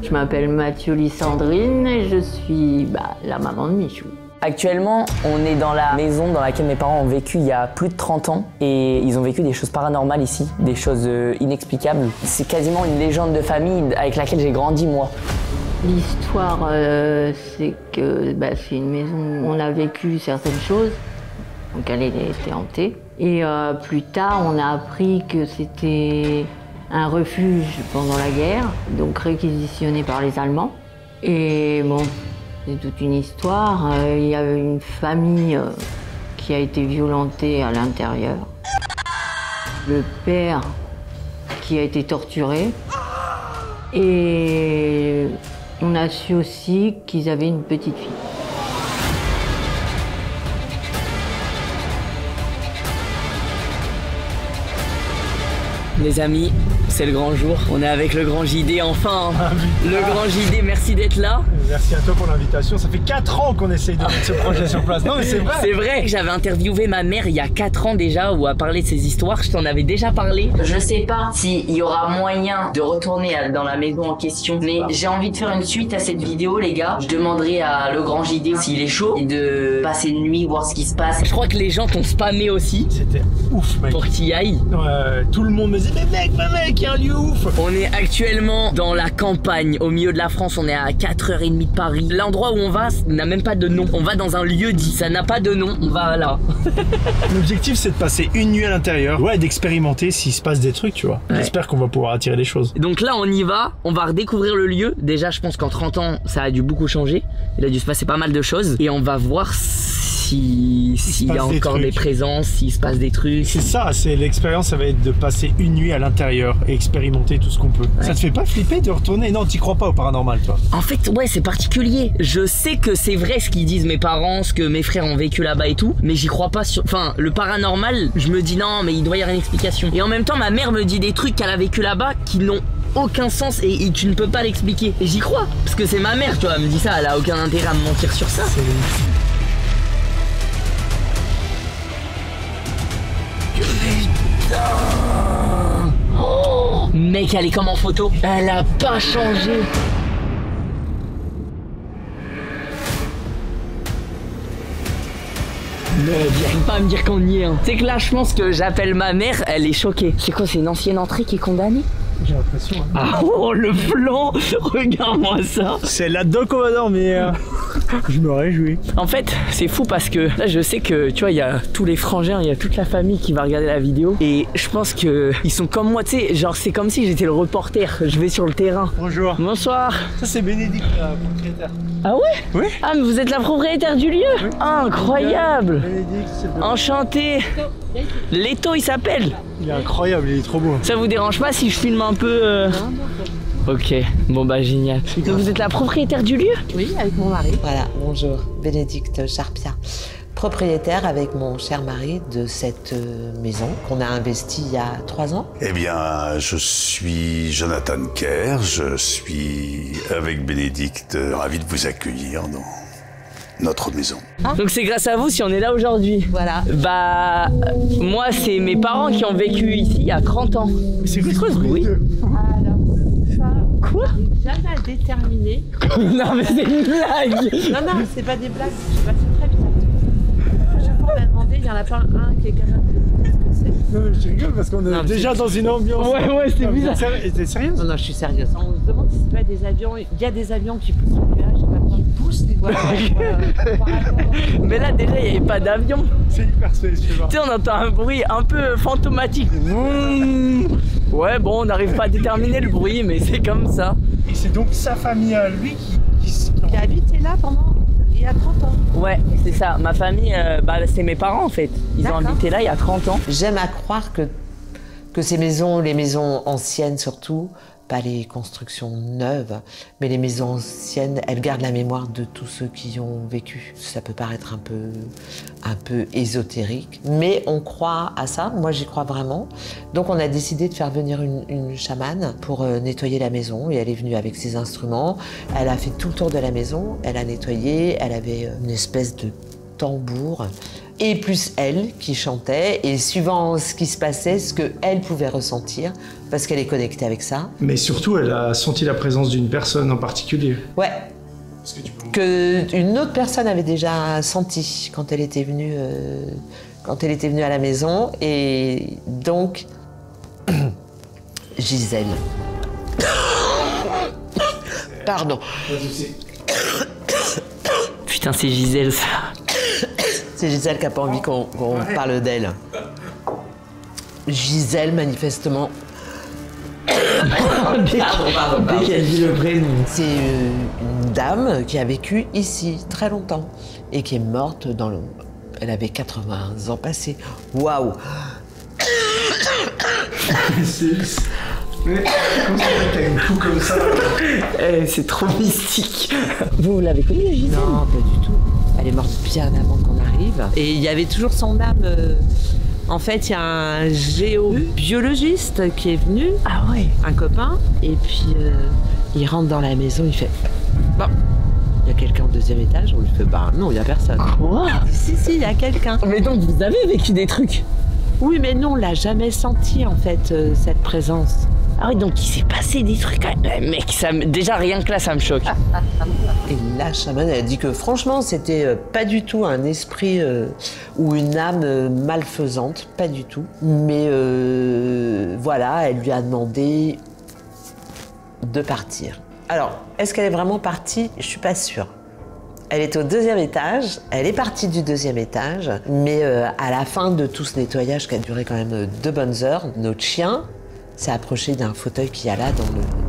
Je m'appelle Mathieu Lysandrine et je suis la maman de Michou. Actuellement, on est dans la maison dans laquelle mes parents ont vécu il y a plus de 30 ans et ils ont vécu des choses paranormales ici, des choses inexplicables. C'est quasiment une légende de famille avec laquelle j'ai grandi moi. L'histoire, c'est que c'est une maison où on a vécu certaines choses, donc elle était hantée. Et plus tard, on a appris que c'était un refuge pendant la guerre, donc réquisitionné par les Allemands. Et bon, c'est toute une histoire. Il y avait une famille qui a été violentée à l'intérieur. Le père qui a été torturé. Et on a su aussi qu'ils avaient une petite fille. Les amis, c'est le grand jour. On est avec le grand JD enfin. Le grand JD, merci d'être là. Merci à toi pour l'invitation. Ça fait 4 ans qu'on essaye de mettre ce projet sur place. Non mais c'est vrai. C'est vrai. J'avais interviewé ma mère il y a 4 ans déjà où a parlé de ses histoires. Je t'en avais déjà parlé. Je sais pas s'il y aura moyen de retourner dans la maison en question. Mais j'ai envie de faire une suite à cette vidéo les gars. Je demanderai à le grand JD s'il est chaud et de passer une nuit, voir ce qui se passe. Je crois que les gens t'ont spammé aussi. C'était ouf mec. Pour que tu y ailles. Tout le monde me dit mais mec, il y a un lieu ouf. On est actuellement dans la campagne, au milieu de la France, on est à 4h30 de Paris. L'endroit où on va n'a même pas de nom. On va dans un lieu dit, ça n'a pas de nom, on va là. L'objectif c'est de passer une nuit à l'intérieur, ouais, d'expérimenter s'il se passe des trucs, tu vois. Ouais. J'espère qu'on va pouvoir attirer des choses. Donc là on y va, on va redécouvrir le lieu. Déjà je pense qu'en 30 ans ça a dû beaucoup changer. Il a dû se passer pas mal de choses. Et on va voir s'il y a encore des présences, s'il se passe des trucs. C'est ça, c'est l'expérience, ça va être de passer une nuit à l'intérieur et expérimenter tout ce qu'on peut. Ouais. Ça te fait pas flipper de retourner? Non, t'y crois pas au paranormal, toi? En fait, ouais, c'est particulier. Je sais que c'est vrai ce qu'ils disent mes parents, ce que mes frères ont vécu là-bas et tout, mais j'y crois pas sur... Enfin, le paranormal, je me dis non, mais il doit y avoir une explication. Et en même temps, ma mère me dit des trucs qu'elle a vécu là-bas qui n'ont aucun sens et tu ne peux pas l'expliquer. Et j'y crois, parce que c'est ma mère, tu vois, elle me dit ça, elle a aucun intérêt à me mentir sur ça. Oh, mec, elle est comme en photo. Elle a pas changé. Mec, j'arrive pas à me dire qu'on y est. Hein. C'est que là, je pense que j'appelle ma mère, elle est choquée. C'est quoi, c'est une ancienne entrée qui est condamnée? J'ai l'impression. Hein. Ah oh, le plan. Regarde-moi ça. C'est là-dedans qu'on va dormir. Je me réjouis. En fait, c'est fou parce que là, je sais que, tu vois, il y a tous les frangins, il y a toute la famille qui va regarder la vidéo. Et je pense que ils sont comme moi, tu sais, genre c'est comme si j'étais le reporter. Je vais sur le terrain. Bonjour. Bonsoir. Ça, c'est Bénédicte, la propriétaire. Ah ouais? Oui. Ah, mais vous êtes la propriétaire du lieu? Oui. Incroyable. Bénédicte, c'est enchanté. Leto, il s'appelle. Il est incroyable, il est trop beau. Ça vous dérange pas si je filme un peu Non. Ok, bon bah génial. Donc vous êtes la propriétaire du lieu? Oui, avec mon mari. Voilà, bonjour, Bénédicte Charpia. Propriétaire avec mon cher mari de cette maison qu'on a investie il y a 3 ans. Eh bien, je suis Jonathan Kerr, je suis avec Bénédicte, ravi de vous accueillir dans notre maison. Ah. Donc c'est grâce à vous si on est là aujourd'hui. Voilà. Bah, moi c'est mes parents qui ont vécu ici il y a 30 ans. C'est quoi ce bruit? Alors, ça... Quoi? Jamais à déterminer. Non mais c'est une blague. Non, c'est pas des blagues, c'est très bizarre. À chaque fois on m'a demandé, il y en a pas un qui est capable de dire ce que c'est. Non, je rigole parce qu'on est déjà dans une ambiance. Ouais, c'est bizarre. T'es sérieuse? Non, je suis sérieuse. On se demande si c'est pas des avions. Il y a des avions qui poussent le nuage, je sais pas quoi. Qui poussent les Mais là déjà il n'y avait pas d'avion. C'est hyper space, tu vois. Tu sais, on entend un bruit un peu fantomatique. Ouais, bon, on n'arrive pas à déterminer le bruit, mais c'est comme ça. Et c'est donc sa famille à lui qui a habité là pendant il y a 30 ans. Ouais, c'est ça. Ma famille, c'est mes parents en fait. Ils ont habité là il y a 30 ans. J'aime à croire que ces maisons, les maisons anciennes surtout, pas les constructions neuves, mais les maisons anciennes, elles gardent la mémoire de tous ceux qui y ont vécu. Ça peut paraître un peu ésotérique, mais on croit à ça. Moi, j'y crois vraiment. Donc, on a décidé de faire venir une chamane pour nettoyer la maison. Et elle est venue avec ses instruments. Elle a fait tout le tour de la maison. Elle a nettoyé. Elle avait une espèce de tambour et plus elle qui chantait, et suivant ce qui se passait, ce qu'elle pouvait ressentir, parce qu'elle est connectée avec ça. Mais surtout, elle a senti la présence d'une personne en particulier. Ouais. Qu'une autre personne avait déjà senti quand elle était venue à la maison, et donc Gisèle. Pardon. Putain, c'est Gisèle, ça. C'est Gisèle qui n'a pas envie qu'on parle d'elle. Gisèle, manifestement. Dès qu'elle dit le prénom. C'est une dame qui a vécu ici très longtemps et qui est morte dans le... Elle avait 80 ans passés. Waouh. Mais comment ça fait que t'as une coup comme ça? C'est trop mystique. Vous l'avez connue, Gisèle? Non, pas du tout. Elle est morte bien avant qu'on arrive. Et il y avait toujours son âme. En fait, il y a un géobiologiste qui est venu, un copain, et puis il rentre dans la maison, il fait « Bon, il y a quelqu'un au deuxième étage ?» On lui fait « Bah non, il n'y a personne. » Quoi? Si, il y a quelqu'un. Mais donc, vous avez vécu des trucs? Oui, mais non, on l'a jamais senti, en fait, cette présence. Ah oui, donc il s'est passé des trucs. Mec, déjà rien que là, ça me choque. Et la chamane, elle a dit que franchement, c'était pas du tout un esprit ou une âme malfaisante, pas du tout. Mais voilà, elle lui a demandé de partir. Alors, est-ce qu'elle est vraiment partie? Je suis pas sûre. Elle est au deuxième étage, elle est partie du deuxième étage, mais à la fin de tout ce nettoyage qui a duré quand même 2 bonnes heures, notre chien s'est approché d'un fauteuil qu'il y a là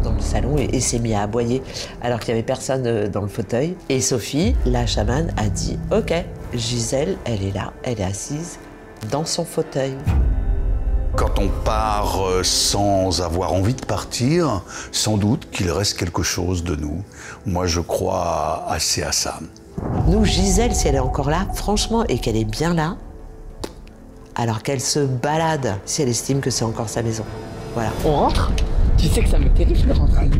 dans le salon et s'est mis à aboyer alors qu'il n'y avait personne dans le fauteuil. Et Sophie, la chamane, a dit « Ok, Gisèle, elle est là, elle est assise dans son fauteuil. » Quand on part sans avoir envie de partir, sans doute qu'il reste quelque chose de nous. Moi, je crois assez à ça. Nous, Gisèle, si elle est encore là, franchement, et qu'elle est bien là, alors qu'elle se balade, si elle estime que c'est encore sa maison. Voilà. On rentre? Tu sais que ça me terrifie de rentrer.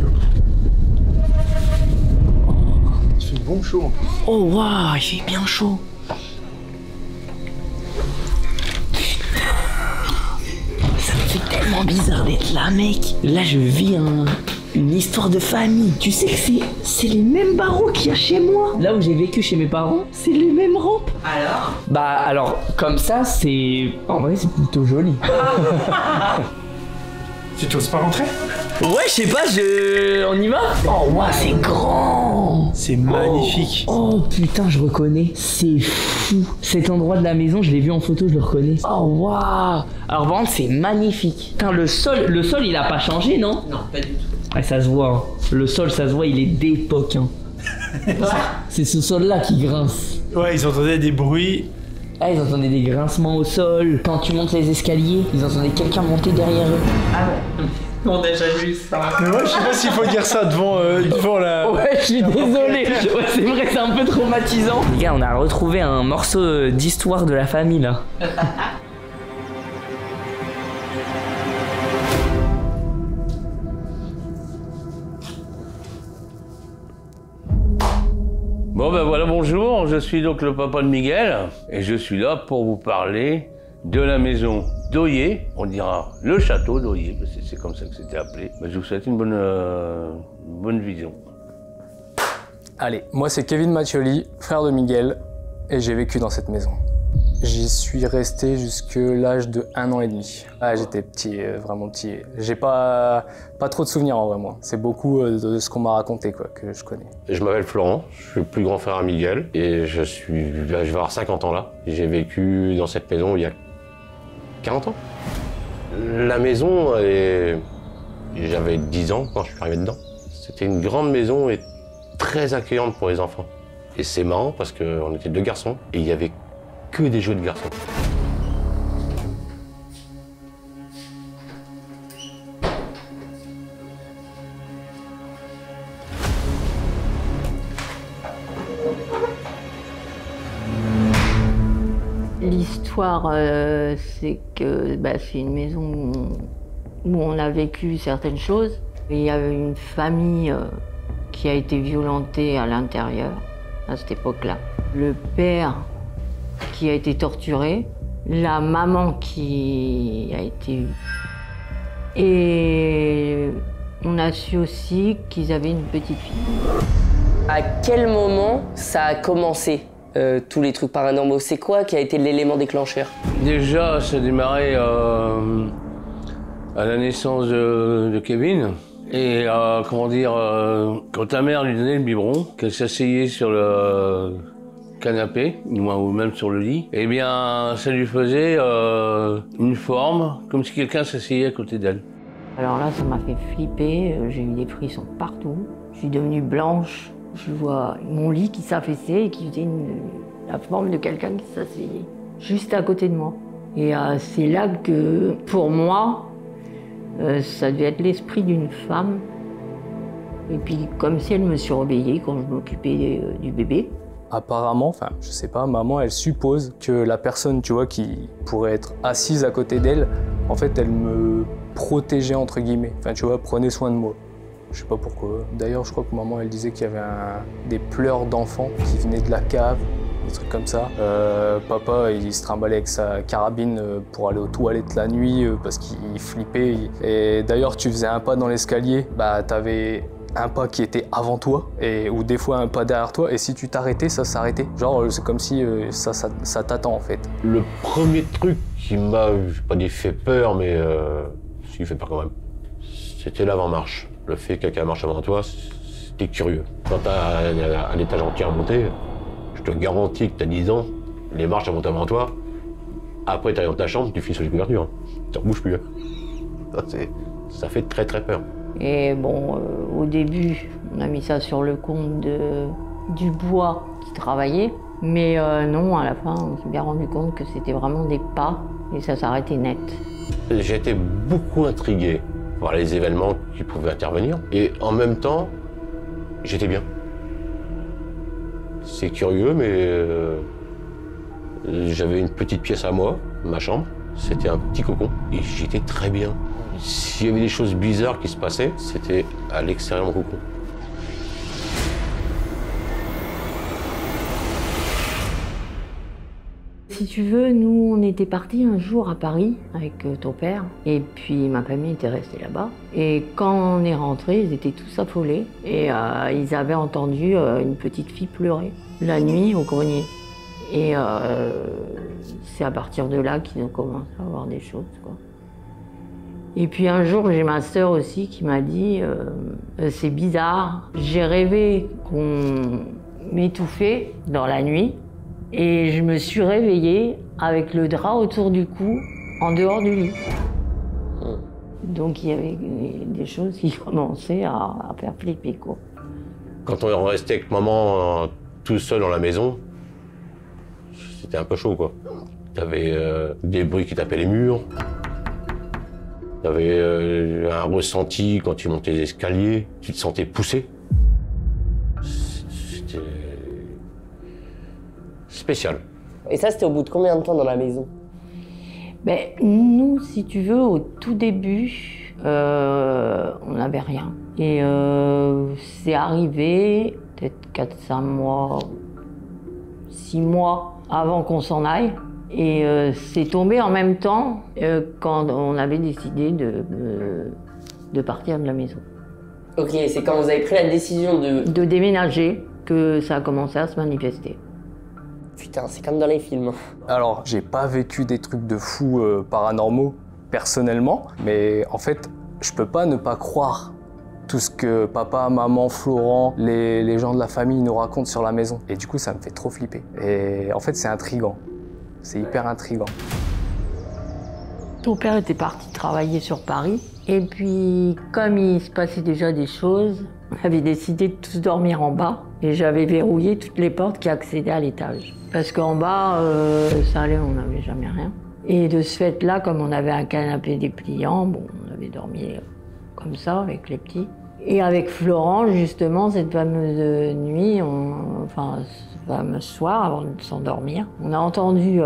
Il fait bon chaud en plus. Oh waouh, il fait bien chaud. Ça me fait tellement bizarre d'être là, mec. Là, je vis une histoire de famille. Tu sais que c'est les mêmes barreaux qu'il y a chez moi. Là où j'ai vécu chez mes parents, c'est les mêmes rampes. Alors? Bah alors, comme ça, c'est... En vrai, c'est plutôt joli. Tu t'oses pas rentrer? Ouais, je sais pas, on y va? Oh, waouh, c'est grand! C'est magnifique. Oh putain, je reconnais. C'est fou. Cet endroit de la maison, je l'ai vu en photo, je le reconnais. Oh waouh! Alors par contre, c'est magnifique. Putain, le sol, il a pas changé, non? Non, pas du tout. Ah, ça se voit. Hein. Le sol, ça se voit, il est d'époque. Hein. C'est ce sol-là qui grince. Ouais, ils entendaient des bruits. Ah, ils entendaient des grincements au sol. Quand tu montes les escaliers, ils entendaient quelqu'un monter derrière eux. Ah ouais. On a déjà vu ça. Mais moi, je sais pas s'il faut dire ça devant la... Ouais, je suis désolé. Ouais, c'est vrai, c'est un peu traumatisant. Les gars, on a retrouvé un morceau d'histoire de la famille, là. Bon ben voilà, bonjour, je suis donc le papa de Miguel et je suis là pour vous parler de la maison d'Oyer, on dira le château d'Oyer, parce que c'est comme ça que c'était appelé. Ben, je vous souhaite une bonne vision. Allez, moi c'est Kevin Mattioli, frère de Miguel, et j'ai vécu dans cette maison. J'y suis resté jusque l'âge de 1 an et demi. Ah, j'étais petit, vraiment petit. J'ai pas trop de souvenirs en vrai, moi. C'est beaucoup de ce qu'on m'a raconté, quoi, que je connais. Je m'appelle Florent, je suis le plus grand frère à Miguel et je vais avoir 50 ans là. J'ai vécu dans cette maison il y a 40 ans. La maison, j'avais 10 ans quand je suis arrivé dedans. C'était une grande maison et très accueillante pour les enfants. Et c'est marrant parce qu'on était 2 garçons et il y avait que des jeux de garçons. L'histoire, c'est que c'est une maison où on a vécu certaines choses. Il y avait une famille qui a été violentée à l'intérieur, à cette époque-là. Le père qui a été torturée, la maman qui a été... Et on a su aussi qu'ils avaient une petite fille. À quel moment ça a commencé, tous les trucs paranormaux? C'est quoi qui a été l'élément déclencheur? Déjà, ça a démarré à la naissance de Kevin. Et comment dire, quand ta mère lui donnait le biberon, qu'elle s'asseyait sur le canapé, ou même sur le lit, eh bien, ça lui faisait une forme, comme si quelqu'un s'asseyait à côté d'elle. Alors là, ça m'a fait flipper, j'ai eu des frissons partout. Je suis devenue blanche, je vois mon lit qui s'affaissait et qui faisait la forme de quelqu'un qui s'asseyait, juste à côté de moi. Et c'est là que, pour moi, ça devait être l'esprit d'une femme. Et puis, comme si elle me surveillait quand je m'occupais du bébé. Apparemment, enfin, je sais pas, maman, elle suppose que la personne, tu vois, qui pourrait être assise à côté d'elle, en fait, elle me protégeait, entre guillemets. Enfin, tu vois, prenait soin de moi. Je sais pas pourquoi. D'ailleurs, je crois que maman, elle disait qu'il y avait des pleurs d'enfants qui venaient de la cave, des trucs comme ça. Papa, il se trimballait avec sa carabine pour aller aux toilettes la nuit parce qu'il flippait. Et d'ailleurs, tu faisais un pas dans l'escalier, bah, t'avais un pas qui était avant toi, ou des fois un pas derrière toi, et si tu t'arrêtais, ça s'arrêtait. Genre, c'est comme si ça t'attend, en fait. Le premier truc qui m'a, je vais pas dire fait peur, mais si, il fait peur quand même, c'était l'avant-marche. Le fait que quelqu'un marche avant toi, c'était curieux. Quand t'as un étage entier à monter, je te garantis que t'as 10 ans, les marches à monter avant toi, après t'arrives dans ta chambre, tu finis sur les couvertures. Hein. Tu ne rebouges plus. Hein. Ça fait très très peur. Et bon, au début, on a mis ça sur le compte du bois qui travaillait. Mais non, à la fin, on s'est bien rendu compte que c'était vraiment des pas et ça s'arrêtait net. J'ai été beaucoup intrigué par les événements qui pouvaient intervenir. Et en même temps, j'étais bien. C'est curieux, mais j'avais une petite pièce à moi, ma chambre. C'était un petit cocon et j'étais très bien. S'il y avait des choses bizarres qui se passaient, c'était à l'extérieur de mon cocon. Si tu veux, nous, on était partis un jour à Paris avec ton père, et puis ma famille était restée là-bas. Et quand on est rentrés, ils étaient tous affolés, et ils avaient entendu une petite fille pleurer la nuit au grenier. Et c'est à partir de là qu'ils ont commencé à voir des choses, quoi. Et puis un jour, j'ai ma sœur aussi qui m'a dit c'est bizarre, j'ai rêvé qu'on m'étouffait dans la nuit et je me suis réveillée avec le drap autour du cou en dehors du lit. Donc il y avait des choses qui commençaient à faire flipper, quoi. Quand on restait avec maman tout seul dans la maison, c'était un peu chaud, quoi. T'avais des bruits qui tapaient les murs. T'avais un ressenti quand tu montais les escaliers, tu te sentais poussé. C'était spécial. Et ça, c'était au bout de combien de temps dans la maison? Ben, nous, si tu veux, au tout début, on n'avait rien. Et c'est arrivé peut-être 4-5 mois, 6 mois avant qu'on s'en aille. Et c'est tombé en même temps quand on avait décidé de partir de la maison. Ok, c'est quand vous avez pris la décision de déménager que ça a commencé à se manifester. Putain, c'est comme dans les films. Alors, j'ai pas vécu des trucs de fous paranormaux personnellement, mais en fait, je peux pas ne pas croire tout ce que papa, maman, Florent, les gens de la famille nous racontent sur la maison. Et du coup, ça me fait trop flipper. Et en fait, c'est intriguant. C'est hyper intriguant. Ton père était parti travailler sur Paris. Et puis, comme il se passait déjà des choses, on avait décidé de tous dormir en bas. Et j'avais verrouillé toutes les portes qui accédaient à l'étage. Parce qu'en bas, ça allait, on n'avait jamais rien. Et de ce fait-là, comme on avait un canapé dépliant, bon, on avait dormi comme ça avec les petits. Et avec Florent, justement, cette fameuse nuit, enfin, ce fameux soir, avant de s'endormir, on a entendu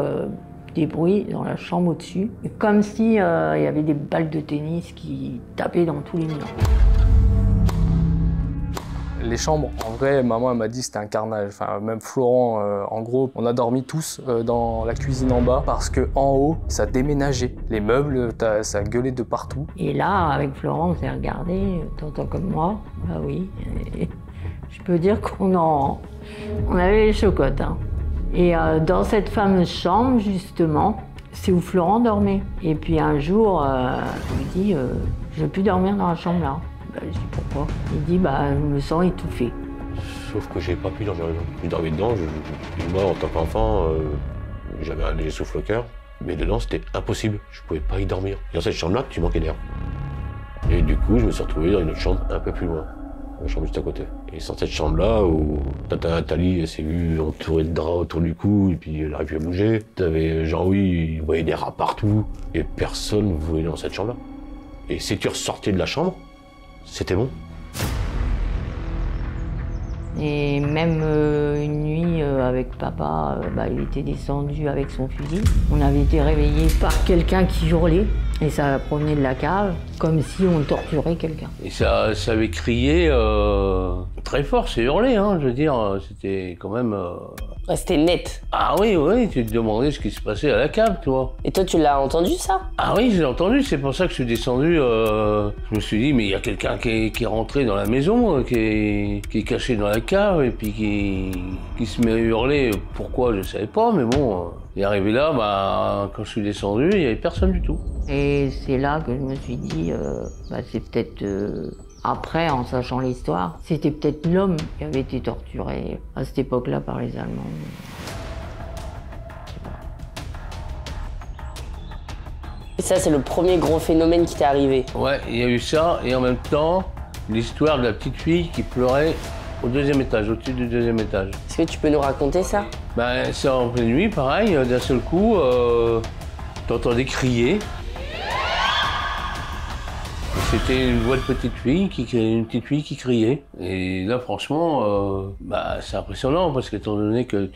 des bruits dans la chambre au-dessus, comme si il y avait des balles de tennis qui tapaient dans tous les murs. Les chambres, en vrai, maman elle m'a dit que c'était un carnage. Enfin, même Florent, en gros, on a dormi tous dans la cuisine en bas parce que en haut, ça déménageait. Les meubles, ça gueulait de partout. Et là, avec Florent, on s'est regardé, tant comme moi. Bah oui. Et je peux dire on avait les chocottes. Hein. Et dans cette fameuse chambre, justement, c'est où Florent dormait. Et puis un jour, je lui dis, je ne veux plus dormir dans la chambre là. Bah, je dis pourquoi? Il dit, bah, je me sens étouffé. Sauf que j'ai pas pu dormir dedans. J'ai dormi dedans, moi en tant qu'enfant, j'avais un léger souffle au cœur, mais dedans c'était impossible, je pouvais pas y dormir. Et dans cette chambre-là, tu manquais d'air. Et du coup, je me suis retrouvé dans une autre chambre un peu plus loin, la chambre juste à côté. Et dans cette chambre-là, où Tata Nathalie elle s'est vue entourée de draps autour du cou, et puis elle n'arrive plus à bouger. T'avais Jean-Louis, il voyait des rats partout, et personne ne voulait dans cette chambre-là. Et si tu ressortais de la chambre, c'était bon. Et même une nuit avec papa, il était descendu avec son fusil. On avait été réveillés par quelqu'un qui hurlait et ça provenait de la cave, comme si on torturait quelqu'un. Et ça avait crié très fort, c'est hurlé, hein, je veux dire, c'était quand même... Ouais, c'était net. Ah oui, oui, tu te demandais ce qui se passait à la cave, toi. Et toi, tu l'as entendu, ça? Ah oui, je l'ai entendu, c'est pour ça que je suis descendu. Je me suis dit, mais il y a quelqu'un qui est rentré dans la maison, qui est caché dans la cave, et puis qui se met à hurler. Pourquoi, je savais pas, mais bon, il est arrivé là, quand je suis descendu, il n'y avait personne du tout. Et c'est là que je me suis dit, c'est peut-être... Après, en sachant l'histoire, c'était peut-être l'homme qui avait été torturé à cette époque-là par les Allemands. Et ça, c'est le premier gros phénomène qui t'est arrivé? Ouais, il y a eu ça, et en même temps, l'histoire de la petite fille qui pleurait au deuxième étage, au-dessus du deuxième étage. Est-ce que tu peux nous raconter ça? C'est en pleine nuit, pareil, d'un seul coup, t'entendais crier. C'était une voix de petite fille qui criait. Et là, franchement, c'est impressionnant parce qu'étant donné que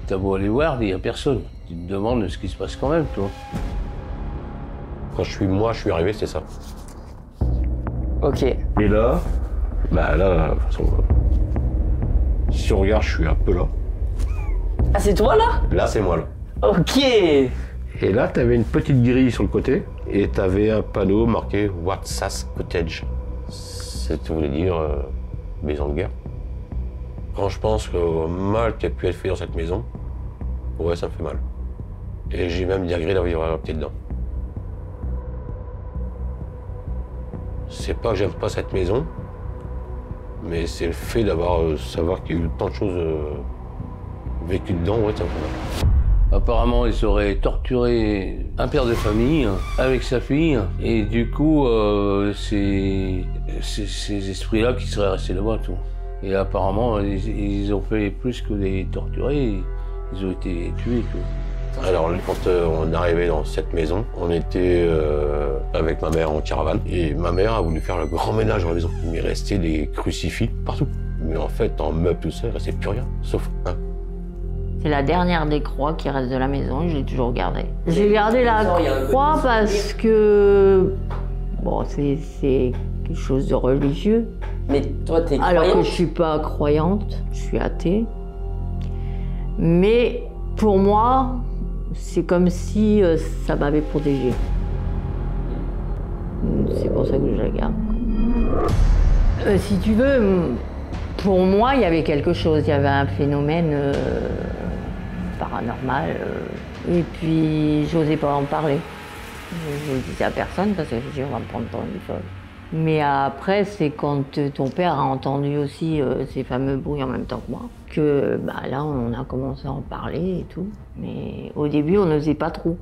t'as beau aller voir, il n'y a personne. Tu te demandes ce qui se passe quand même, toi. Quand je suis arrivé, c'était ça. Ok. Et là, de toute façon, si on regarde, je suis un peu là. Ah, c'est toi, là? Là, c'est moi, là. Ok. Et là, t'avais une petite grille sur le côté et t'avais un panneau marqué Warsas Cottage. Ça voulait dire maison de guerre. Quand je pense au mal qui a pu être fait dans cette maison, ouais, ça me fait mal. Et j'ai même des regrets d'avoir été dedans. C'est pas que j'aime pas cette maison, mais c'est le fait d'avoir savoir qu'il y a eu tant de choses vécues dedans, ouais, ça me fait mal. Apparemment, ils auraient torturé un père de famille avec sa fille. Et du coup, c'est ces esprits-là qui seraient restés là-bas, tout. Et apparemment, ils ont fait plus que les torturer, ils ont été tués, tout. Alors, quand on est arrivé dans cette maison, on était avec ma mère en caravane. Et ma mère a voulu faire le grand ménage dans la maison. Il restait des crucifix partout. Mais en fait, en meubles, tout ça, il restait plus rien, sauf un. C'est la dernière des croix qui reste de la maison et je l'ai toujours gardée. J'ai gardé la croix parce que... Bon, c'est quelque chose de religieux. Mais toi, t'es croyante? Alors que je suis pas croyante, je suis athée. Mais pour moi, c'est comme si ça m'avait protégée. C'est pour ça que je la garde. Si tu veux, pour moi, il y avait quelque chose. Il y avait un phénomène paranormal. Et puis, j'osais pas en parler. Je le disais à personne parce que je dis, on va me prendre pour une folle. Mais après, c'est quand ton père a entendu aussi ces fameux bruits en même temps que moi, que là, on a commencé à en parler et tout. Mais au début, on n'osait pas trop.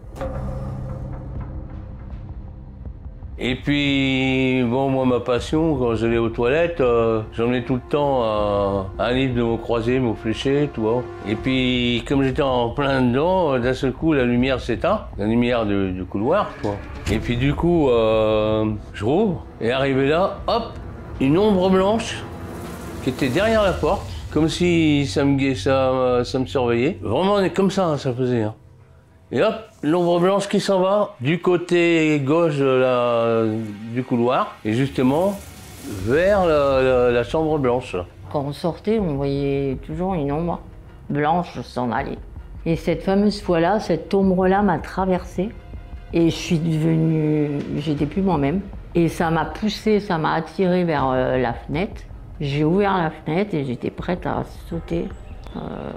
Et puis, bon, moi, ma passion, quand j'allais aux toilettes, j'emmenais tout le temps un livre de mots croisés, mots fléchés, tu vois. Et puis, comme j'étais en plein dedans, d'un seul coup, la lumière s'éteint, la lumière du couloir, tu vois. Et puis, du coup, je rouvre, et arrivé là, hop, une ombre blanche qui était derrière la porte, comme si ça me surveillait. Vraiment, comme ça, ça faisait. Hein. Et hop, l'ombre blanche qui s'en va du côté gauche du couloir. Et justement, vers la chambre blanche. Quand on sortait, on voyait toujours une ombre blanche s'en aller. Et cette fameuse fois-là, cette ombre-là m'a traversée et je suis devenue, j'étais plus moi-même. Et ça m'a poussée, ça m'a attirée vers la fenêtre. J'ai ouvert la fenêtre et j'étais prête à sauter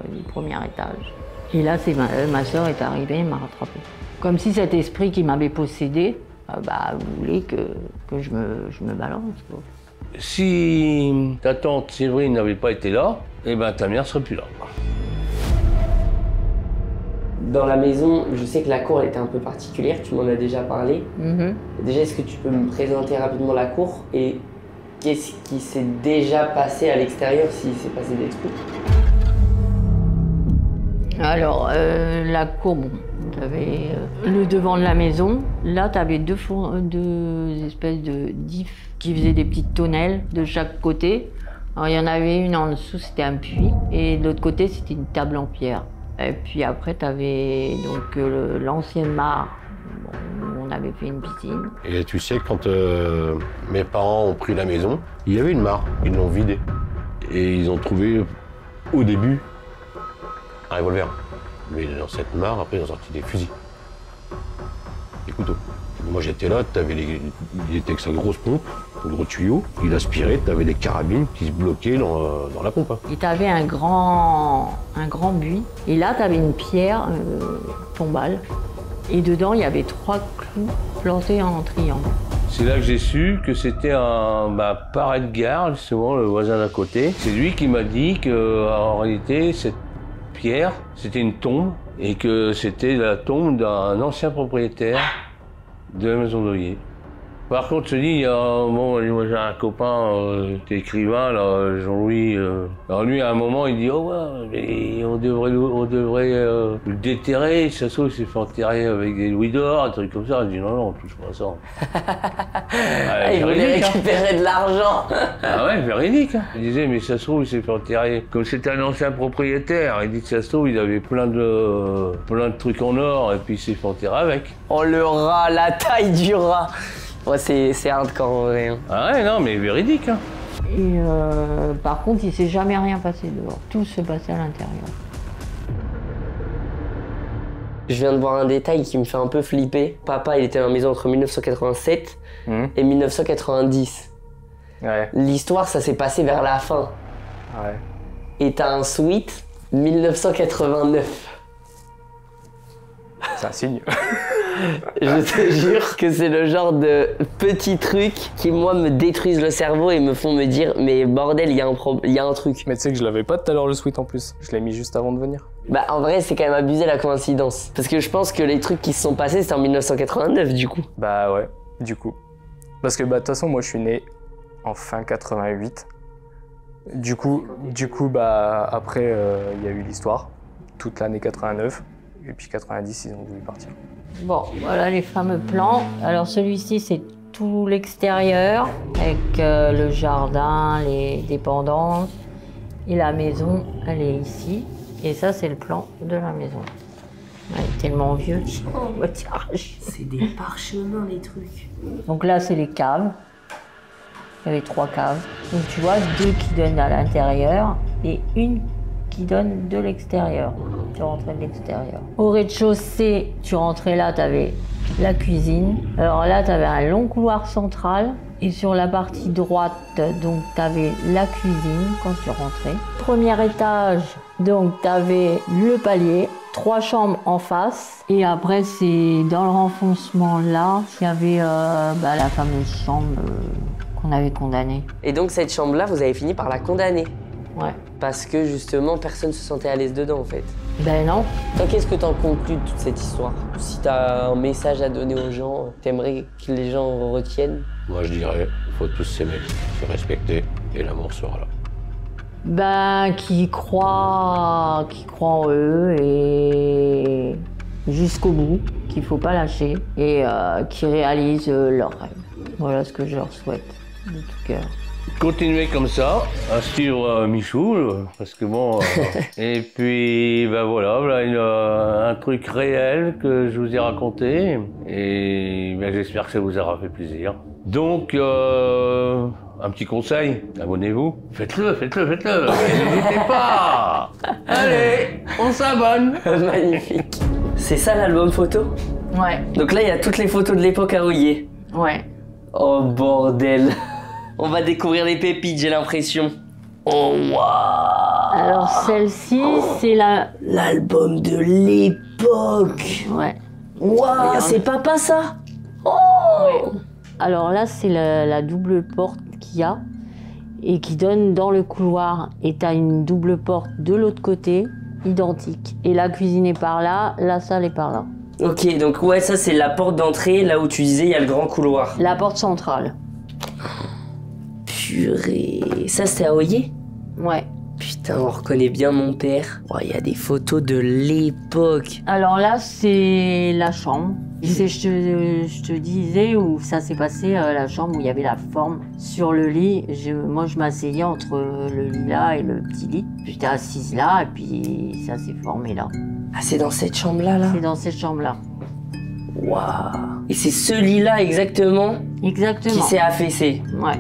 du premier étage. Et là, c'est ma soeur est arrivée et m'a rattrapée. Comme si cet esprit qui m'avait possédé voulait que je me balance, quoi. Si ta tante Séverine n'avait pas été là, eh ben ta mère serait plus là. Dans la maison, je sais que la cour elle était un peu particulière, tu m'en as déjà parlé. Déjà, est-ce que tu peux me présenter rapidement la cour et qu'est-ce qui s'est déjà passé à l'extérieur, s'il s'est passé des trucs? Alors, la cour, bon, tu avais le devant de la maison. Là, tu avais deux espèces de diffs qui faisaient des petites tonnelles de chaque côté. Alors, il y en avait une en dessous, c'était un puits, et de l'autre côté, c'était une table en pierre. Et puis après, tu avais donc l'ancienne mare, où on avait fait une piscine. Et tu sais, quand mes parents ont pris la maison, il y avait une mare, ils l'ont vidée. Et ils ont trouvé, au début, un revolver. Mais dans cette mare, après, ils ont sorti des fusils. Des couteaux. Moi, j'étais là, il était avec sa grosse pompe, un gros tuyau, il aspirait, t'avais des carabines qui se bloquaient dans la pompe. Et t'avais un grand buis. Et là, t'avais une pierre tombale. Et dedans, il y avait 3 clous plantés en triangle. C'est là que j'ai su que c'était un parrain de gare, justement, le voisin d'à côté. C'est lui qui m'a dit qu'en réalité, cette pierre, c'était une tombe et que c'était la tombe d'un ancien propriétaire de la maison d'Oyer. Par contre, je te dis, moi j'ai un copain qui est écrivain, là, Jean-Louis. Alors lui, à un moment, il dit « Oh ouais, mais on devrait le déterrer, ça se trouve, il s'est fait enterrer avec des louis d'or, un truc comme ça. » Je dis « Non, on touche pas à ça. » Il voulait récupérer de l'argent. Ah ouais, véridique. Il disait « Mais ça se trouve, il s'est fait enterrer. » Comme c'était un ancien propriétaire, il dit que ça se trouve, il avait plein de trucs en or, et puis il s'est fait enterrer avec. Oh le rat, la taille du rat. Ouais, c'est hardcore en vrai. Ah ouais, non, mais véridique. Hein. Et par contre, il s'est jamais rien passé dehors. Tout se passait à l'intérieur. Je viens de voir un détail qui me fait un peu flipper. Papa, il était dans la maison entre 1987 et 1990. Ouais. L'histoire, ça s'est passé vers la fin. Ouais. Et t'as un suite 1989. C'est un signe. Je te jure que c'est le genre de petits trucs qui, moi, me détruisent le cerveau et me font me dire mais bordel, il y a un truc. Mais tu sais que je l'avais pas tout à l'heure le sweat en plus. Je l'ai mis juste avant de venir. Bah en vrai, c'est quand même abusé la coïncidence. Parce que je pense que les trucs qui se sont passés, c'était en 1989 du coup. Bah ouais, du coup. Parce que bah de toute façon, moi je suis né en fin 88. Du coup bah après, il y a eu l'histoire. Toute l'année 89. Et puis 90, ils ont voulu partir. Bon, voilà les fameux plans. Alors celui-ci, c'est tout l'extérieur, avec le jardin, les dépendances. Et la maison, elle est ici. Et ça, c'est le plan de la maison. Ouais, tellement vieux. C'est des parchemins, les trucs. Donc là, c'est les caves. Il y avait 3 caves. Donc tu vois, 2 qui donnent à l'intérieur et une qui donne de l'extérieur. Tu rentrais de l'extérieur. Au rez-de-chaussée, tu rentrais là, tu avais la cuisine. Alors là, tu avais un long couloir central. Et sur la partie droite, donc tu avais la cuisine quand tu rentrais. Premier étage, donc tu avais le palier, 3 chambres en face. Et après, c'est dans le renfoncement là, il y avait la fameuse chambre qu'on avait condamnée. Et donc cette chambre-là, vous avez fini par la condamner? Ouais. Parce que justement, personne ne se sentait à l'aise dedans en fait. Ben non. Toi, qu'est-ce que t'en conclus de toute cette histoire? Si t'as un message à donner aux gens, t'aimerais que les gens retiennent? Moi, je dirais, faut tous s'aimer, se respecter, et l'amour sera là. Ben, qui croient en eux et jusqu'au bout, qu'il faut pas lâcher et qui réalisent leurs rêves. Voilà ce que je leur souhaite de tout cœur. Continuez comme ça, à suivre Michou, parce que bon... et puis, ben voilà, un truc réel que je vous ai raconté, et ben, j'espère que ça vous aura fait plaisir. Donc, un petit conseil, abonnez-vous. Faites-le. N'hésitez pas. Allez, on s'abonne. Magnifique. C'est ça l'album photo? Ouais, Donc là, il y a toutes les photos de l'époque à Oyer. ouais. Oh bordel. On va découvrir les pépites, j'ai l'impression. Oh waouh. Alors celle-ci, c'est l'album de l'époque. Ouais. Waouh, c'est papa ça. Oh. Ouais. Alors là, c'est la double porte qu'il y a et qui donne dans le couloir. Et t'as une double porte de l'autre côté, identique. Et la cuisine est par là, la salle est par là. Ok, donc ouais, ça c'est la porte d'entrée, là où tu disais il y a le grand couloir. La porte centrale. Purée. Ça c'est à Oyer? Ouais. Putain, on reconnaît bien mon père. Oh, il y a des photos de l'époque. Alors là, c'est la chambre. Je te disais où ça s'est passé, la chambre où il y avait la forme sur le lit. Moi, je m'asseyais entre le lit là et le petit lit. J'étais assise là et puis ça s'est formé là. Ah, c'est dans cette chambre-là, là? C'est dans cette chambre-là. Waouh. Et c'est ce lit-là exactement? Exactement. Qui s'est affaissé? Ouais.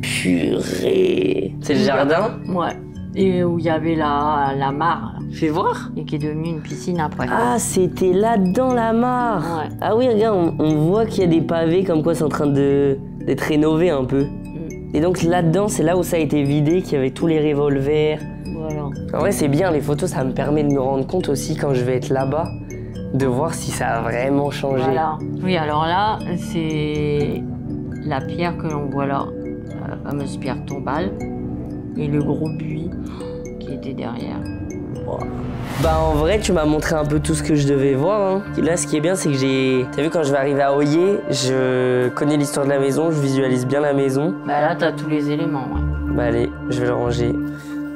Purée. C'est le jardin? Ouais. Et où il y avait la mare. Fais voir. Et qui est devenue une piscine après. Ah, c'était là dans la mare. Ouais. Ah oui, regarde, on voit qu'il y a des pavés comme quoi c'est en train d'être rénové un peu. Et donc là-dedans, c'est là où ça a été vidé, qu'il y avait tous les revolvers. Voilà. En vrai, c'est bien, les photos, ça me permet de me rendre compte aussi quand je vais être là-bas, de voir si ça a vraiment changé. Voilà. Oui, alors là, c'est la pierre que l'on voit là, la fameuse pierre tombale, et le gros buis qui était derrière. Bah en vrai, tu m'as montré un peu tout ce que je devais voir. Hein. Là, ce qui est bien, c'est que j'ai... T'as vu, quand je vais arriver à Oyer, je connais l'histoire de la maison, je visualise bien la maison. Bah là, t'as tous les éléments, ouais. Bah allez, je vais le ranger.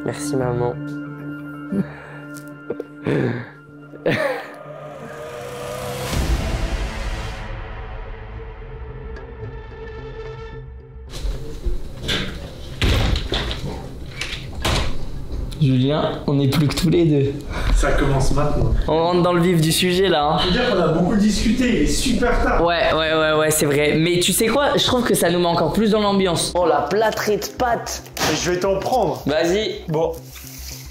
Merci, maman. Julien, on n'est plus que tous les deux. Ça commence maintenant. On rentre dans le vif du sujet là. Hein. Je veux dire qu'on a beaucoup discuté, il est super tard. Ouais, c'est vrai. Mais tu sais quoi, je trouve que ça nous met encore plus dans l'ambiance. Oh, la plâtrée de pâtes. Je vais t'en prendre. Vas-y. Bon,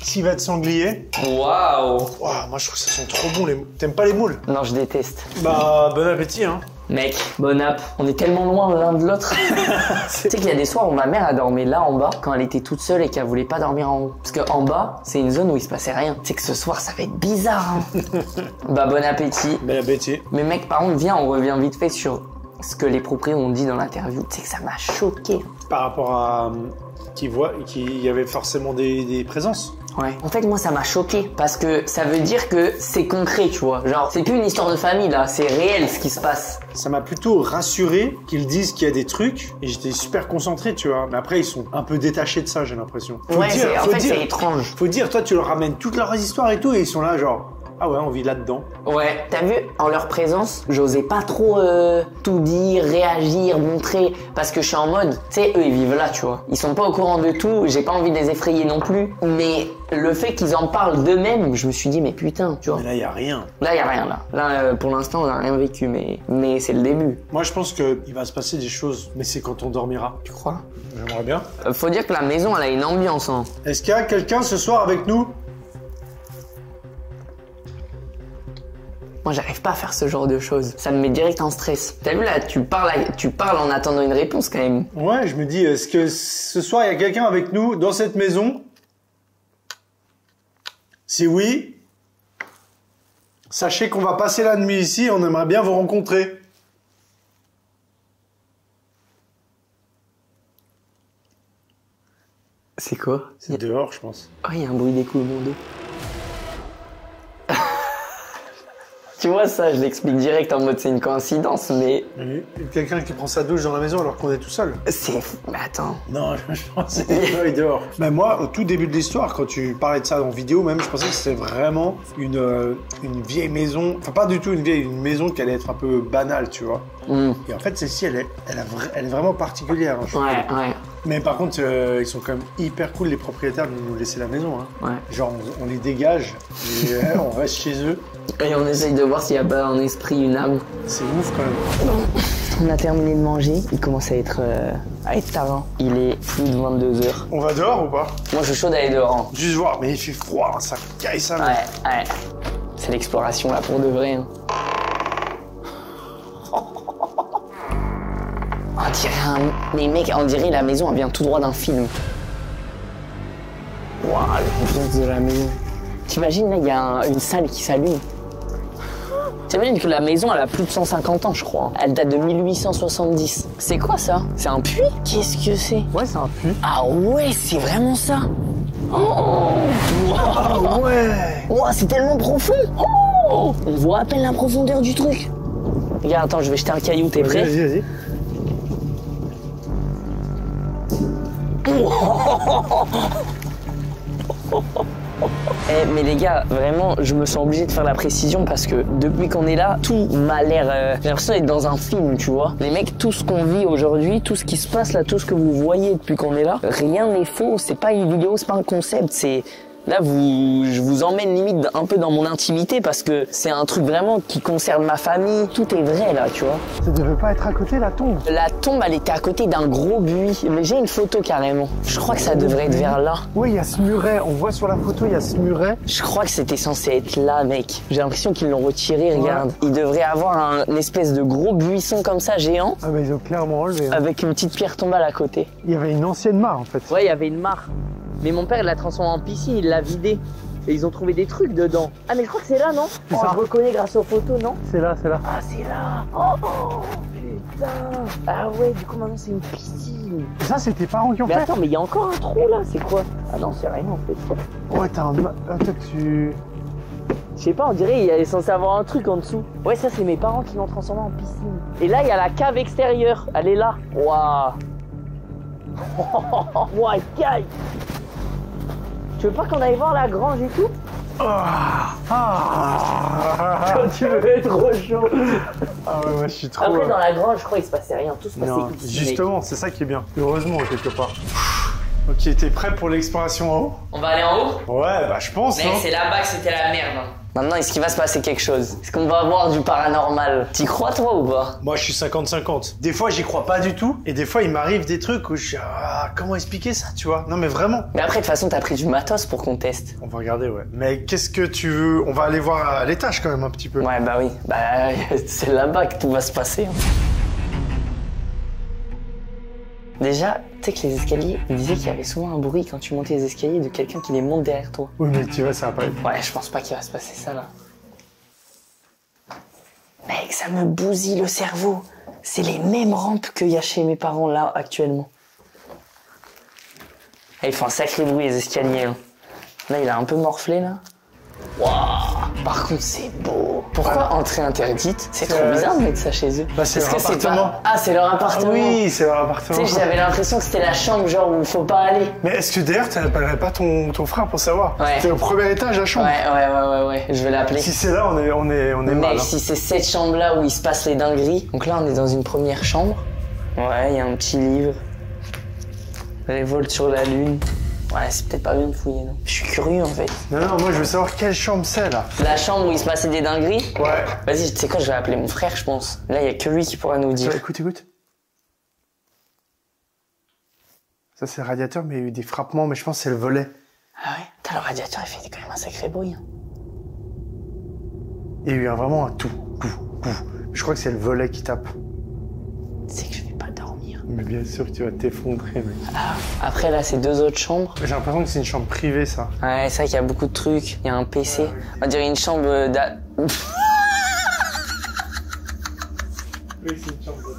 civet de sanglier. Waouh. Waouh, moi je trouve que ça sent trop bon les moules. T'aimes pas les moules? Non, je déteste. Bah, bon appétit, hein. Mec, bon app. On est tellement loin l'un de l'autre. Tu sais qu'il y a des soirs où ma mère a dormi là en bas quand elle était toute seule et qu'elle voulait pas dormir en haut. Parce qu'en bas, c'est une zone où il se passait rien. Tu sais que ce soir, ça va être bizarre. Hein. Bah, bon appétit. Bon appétit. Mais mec, par contre, viens, on revient vite fait sur ce que les propriétaires ont dit dans l'interview. Tu sais que ça m'a choqué. Par rapport à... qu'il y avait forcément des présences. Ouais. En fait, moi, ça m'a choqué parce que ça veut dire que c'est concret, tu vois. Genre, c'est plus une histoire de famille, là. C'est réel, ce qui se passe. Ça m'a plutôt rassuré qu'ils disent qu'il y a des trucs et j'étais super concentré, tu vois. Mais après, ils sont un peu détachés de ça, j'ai l'impression. Ouais, en fait, c'est étrange. Faut dire, toi, tu leur ramènes toutes leurs histoires et tout et ils sont là, genre... Ah ouais, on vit là-dedans. Ouais, t'as vu, en leur présence, j'osais pas trop tout dire, réagir, montrer, parce que je suis en mode, tu sais, eux ils vivent là, tu vois. Ils sont pas au courant de tout, j'ai pas envie de les effrayer non plus, mais le fait qu'ils en parlent d'eux-mêmes, je me suis dit, mais putain, tu vois. Mais là, y a rien. Là, y a rien, là. Là, pour l'instant, on a rien vécu, mais c'est le début. Moi, je pense qu'il va se passer des choses, mais c'est quand on dormira. Tu crois? J'aimerais bien. Faut dire que la maison, elle a une ambiance, hein. Est-ce qu'il y a quelqu'un ce soir avec nous? Moi, j'arrive pas à faire ce genre de choses. Ça me met direct en stress. T'as vu là, tu parles en attendant une réponse quand même. Ouais, je me dis, est-ce que ce soir, il y a quelqu'un avec nous dans cette maison? Si oui, sachez qu'on va passer la nuit ici et on aimerait bien vous rencontrer. C'est quoi? C'est dehors, je pense. Oh, il y a un bruit d'écoulement d'eau. Tu vois ça, je l'explique direct en mode c'est une coïncidence, mais... Quelqu'un qui prend sa douche dans la maison alors qu'on est tout seul. C'est... Mais attends... Non, je pense que c'est dehors. Mais moi, au tout début de l'histoire, quand tu parlais de ça en vidéo même, je pensais que c'était vraiment une vieille maison. Enfin, pas du tout une maison qui allait être un peu banale, tu vois. Et en fait, celle-ci, elle est vraiment particulière. Hein, ouais. Mais par contre, ils sont quand même hyper cool, les propriétaires, de nous laisser la maison. Hein. Ouais. Genre, on les dégage et on reste chez eux. Et on essaye de voir s'il n'y a pas un esprit, une âme. C'est ouf quand même. On a terminé de manger, il commence à être tard. Hein. Il est plus de 22h. On va dehors ou pas? Moi je suis chaud d'aller dehors. Hein. Juste voir, mais il fait froid, ça caille ça. Ouais. C'est l'exploration là pour de vrai. Hein. On dirait Mais mec, on dirait la maison elle vient tout droit d'un film. Waouh, l'ambiance de la maison. T'imagines là, il y a une salle qui s'allume. T'imagines que la maison elle a plus de 150 ans je crois. Elle date de 1870. C'est quoi ça? C'est un puits? Qu'est-ce que c'est? Ouais, c'est un puits. Ah ouais, c'est vraiment ça. Oh wow. Ouais. Wow, c'est tellement profond. Oh, on voit à peine la profondeur du truc. Regarde, attends, je vais jeter un caillou, t'es prêt? Vas-y. Mais les gars, vraiment, je me sens obligé de faire la précision parce que depuis qu'on est là, tout m'a l'air... j'ai l'impression d'être dans un film, tu vois. Les mecs, tout ce qu'on vit aujourd'hui, tout ce qui se passe là, tout ce que vous voyez depuis qu'on est là, rien n'est faux. C'est pas une vidéo, c'est pas un concept, c'est... Là, je vous emmène limite un peu dans mon intimité parce que c'est un truc vraiment qui concerne ma famille. Tout est vrai là, tu vois. Ça devait pas être à côté la tombe. La tombe, elle était à côté d'un gros buis. Mais j'ai une photo carrément. Je crois que ça devrait être vers là. Oui, il y a ce muret. On voit sur la photo, il y a ce muret. Je crois que c'était censé être là, mec. J'ai l'impression qu'ils l'ont retiré, regarde. Il devrait avoir une espèce de gros buisson comme ça, géant. Ah bah ils ont clairement enlevé. Hein. Avec une petite pierre tombale à côté. Il y avait une ancienne mare en fait. Ouais, il y avait une mare. Mais mon père, il l'a transformé en piscine, il l'a vidé. Et ils ont trouvé des trucs dedans. Ah, mais je crois que c'est là, non? C'est ça. Je reconnais grâce aux photos, non? C'est là. Ah, c'est là. Oh, putain. Ah ouais, du coup, maintenant, c'est une piscine. Et ça, c'est tes parents qui ont mais fait? Attends, mais il y a encore un trou, là. C'est quoi? Ah non, c'est rien, en fait. Ouais, t'as un... Attends, tu... Je sais pas, on dirait il est censé avoir un truc en dessous. Ouais, ça, c'est mes parents qui l'ont transformé en piscine. Et là, il y a la cave extérieure. Elle est là. Waouh. Waouh, caille. Tu veux pas qu'on aille voir la grange et tout? Tu veux être trop chaud. Ah ouais, moi je suis trop... Après dans la grange, je crois qu'il se passait rien, tout se passait ici. Justement, c'est ça qui est bien. Heureusement, quelque part. Ok, t'es prêt pour l'exploration en haut? On va aller en haut? Ouais, bah je pense. Mais c'est là-bas que c'était la merde. Hein. Maintenant, est-ce qu'il va se passer quelque chose? Est-ce qu'on va avoir du paranormal? T'y crois toi ou pas? Moi je suis 50-50. Des fois j'y crois pas du tout. Et des fois il m'arrive des trucs où je suis... comment expliquer ça, tu vois? Non mais vraiment. Mais après de toute façon t'as pris du matos pour qu'on teste. On va regarder, ouais. Mais qu'est-ce que tu veux? On va aller voir à l'étage quand même un petit peu. Ouais bah oui. Bah c'est là-bas que tout va se passer. Hein. Déjà, tu sais que les escaliers, ils disaient qu'il y avait souvent un bruit quand tu montais les escaliers de quelqu'un qui les monte derrière toi. Oui, mais tu vois, ça va pas être... Ouais, je pense pas qu'il va se passer ça, là. Mec, ça me bousille le cerveau. C'est les mêmes rampes qu'il y a chez mes parents, là, actuellement. Et ils font un sacré bruit, les escaliers. Hein. Là, il a un peu morflé, là. Waouh. Par contre, c'est beau. Pourquoi entrée interdite? C'est trop bizarre de mettre ça chez eux. Bah, c'est leur appartement. Ah, c'est leur appartement. Ah oui, c'est leur appartement. Tu sais, j'avais l'impression que c'était la chambre, genre, où il faut pas aller. Mais est-ce que d'ailleurs, tu n'appellerais pas ton frère pour savoir? Ouais. C'était au premier étage, la chambre. Ouais. Je vais l'appeler. Si c'est là, on est mal. Mec, Hein. si c'est cette chambre-là où il se passe les dingueries. Donc là, on est dans une première chambre. Ouais, il y a un petit livre. Révolte sur la lune. Ouais, c'est peut-être pas bien de fouiller, non? Je suis curieux, en fait. Non, moi, je veux savoir quelle chambre c'est, là. La chambre où il se passait des dingueries? Ouais. Vas-y, tu sais quoi, je vais appeler mon frère, je pense. Là, il y a que lui qui pourra nous dire. Écoute. Ça, c'est le radiateur, mais il y a eu des frappements, mais je pense que c'est le volet. Ah ouais? Putain, le radiateur, il fait quand même un sacré bruit. Hein. Il y a eu vraiment un tout. Je crois que c'est le volet qui tape. Tu sais que je vais pas dormir. Mais bien sûr que tu vas t'effondrer, mec. Ah, après, là, c'est 2 autres chambres. J'ai l'impression que c'est une chambre privée, ça. Ouais, c'est vrai qu'il y a beaucoup de trucs. Il y a un PC. On dirait une chambre d'a... Oui, c'est une chambre de...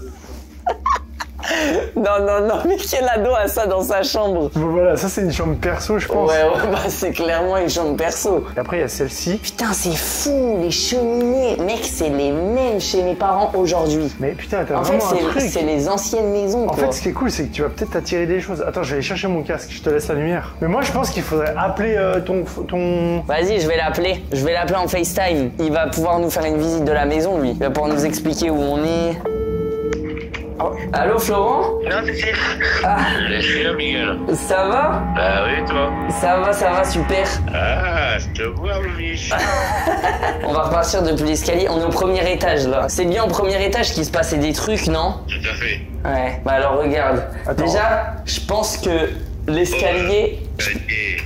Non, mais quel ado a ça dans sa chambre? Bon, voilà, ça c'est une chambre perso, je pense. Ouais, bah c'est clairement une chambre perso. Et après, il y a celle-ci. Putain, c'est fou, les cheminées. Mec, c'est les mêmes chez mes parents aujourd'hui. Mais putain, t'as En vraiment fait, un truc. c'est les anciennes maisons, En quoi. fait, ce qui est cool, c'est que tu vas peut-être attirer des choses. Attends, je vais aller chercher mon casque, je te laisse la lumière. Mais moi, je pense qu'il faudrait appeler ton... Vas-y, je vais l'appeler. Je vais l'appeler en FaceTime. Il va pouvoir nous faire une visite de la maison, lui. Il va pouvoir nous expliquer où on est. Allô Florent? Non, c'est Steve. Ah. Je suis là, Miguel. Ça va? Bah oui, toi. Ça va, super. Ah, je te vois, mon biche. On va repartir depuis l'escalier, on est au premier étage là. C'est bien au premier étage qu'il se passait des trucs, non? Tout à fait. Ouais, bah alors regarde. Attends. Déjà, je pense que l'escalier,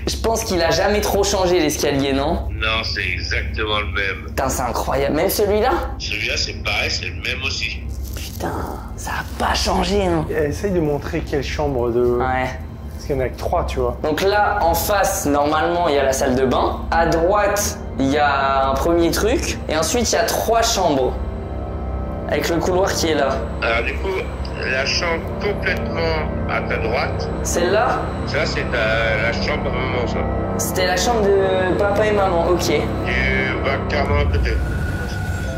je pense qu'il a jamais trop changé l'escalier, non? Non, c'est exactement le même. Putain, c'est incroyable. Même celui-là? Celui-là, c'est pareil, c'est le même aussi. Putain, ça a pas changé, non? Essaye de montrer quelle chambre de... Ouais. Parce qu'il y en a que 3, tu vois. Donc là, en face, normalement, il y a la salle de bain. À droite, il y a un premier truc. Et ensuite, il y a 3 chambres. Avec le couloir qui est là. Alors du coup, la chambre complètement à ta droite, Celle-là, ça c'est la chambre de maman, ça. c'était la chambre de papa et maman, ok. Tu vas carrément à côté.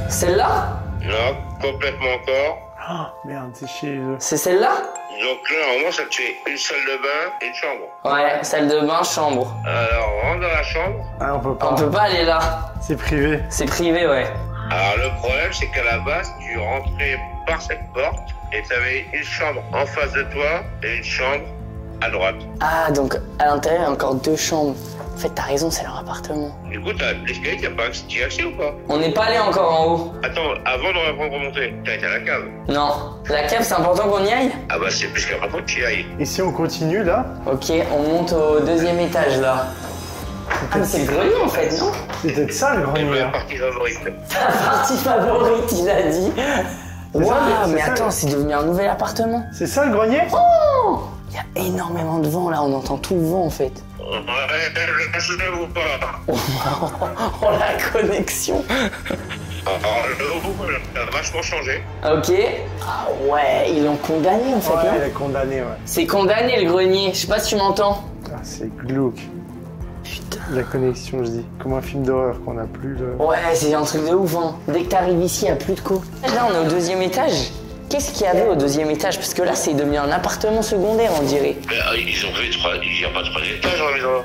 Celle-là, Non, complètement encore. Ah, merde, c'est chez eux. c'est celle-là? Donc là, normalement, ça te fait une salle de bain et une chambre. Ouais, salle de bain, chambre. Alors, rentre dans la chambre. Ah, on peut pas. On peut pas aller là. C'est privé. C'est privé, ouais. Alors le problème, c'est qu'à la base, tu rentrais par cette porte et tu avais une chambre en face de toi et une chambre à droite. Ah, donc à l'intérieur, il y a encore 2 chambres. En fait, t'as raison, c'est leur appartement. Du coup, t'as l'escalier, t'as pas accès ou pas? On n'est pas allé encore en haut. Attends, avant de remonter, t'as été à la cave. Non. La cave, c'est important qu'on y aille? Ah bah c'est plus qu'important que tu y ailles. Et si on continue, là, Ok, on monte au 2e étage, là. Ah, mais c'est le grenier, en fait, non? c'est peut-être ça, le C'est grenier, ma là. partie favorite. Ta partie favorite, il a dit. C'est ça, Waouh, c'est mais ça. attends, c'est devenu un nouvel appartement. C'est ça, le grenier? Oh, il y a énormément de vent, là, on entend tout le vent, en fait. Ouais, je ne ou pas. Oh, la connexion. Alors le a vachement changé. Ok. Ah ouais, ils l'ont condamné, en fait, Ouais, non? il est condamné, ouais. C'est condamné, le grenier. Je sais pas si tu m'entends. Ah, c'est glauque. Putain. La connexion, je dis. Comme un film d'horreur qu'on a plus de... Ouais, c'est un truc de ouf, hein. Dès que t'arrives ici, il n'y a plus de co. Là, on est au 2e étage. Qu'est-ce qu'il y avait au 2e étage? Parce que là, c'est devenu un appartement secondaire, on dirait. Ils ont fait il n'y a pas 3 étages dans la maison.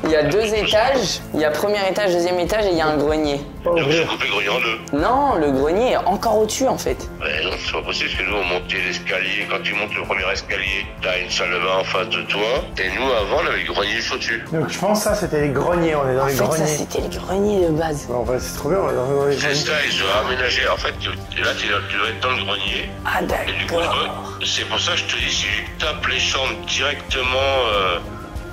Il y a 2 étages, il y a 1er étage, 2e étage et il y a un grenier. Donc j'ai coupé le grenier en 2. Non, le grenier est encore au-dessus, en fait. Mais non, c'est pas possible, parce que nous on montait l'escalier. Quand tu montes le premier escalier, t'as une salle de bain en face de toi. Et nous avant, on avait le grenier juste au-dessus. Donc je pense que ça, c'était les greniers. On est dans En les fait, ça, greniers. c'était le grenier de base. En vrai, c'est trop bien, on est dans les C'est greniers. ça, ils ont aménagé. En fait, là, tu dois être dans le grenier. Ah, Et du coup, d'accord. c'est pour ça que je te dis, si tu tapes les chambres directement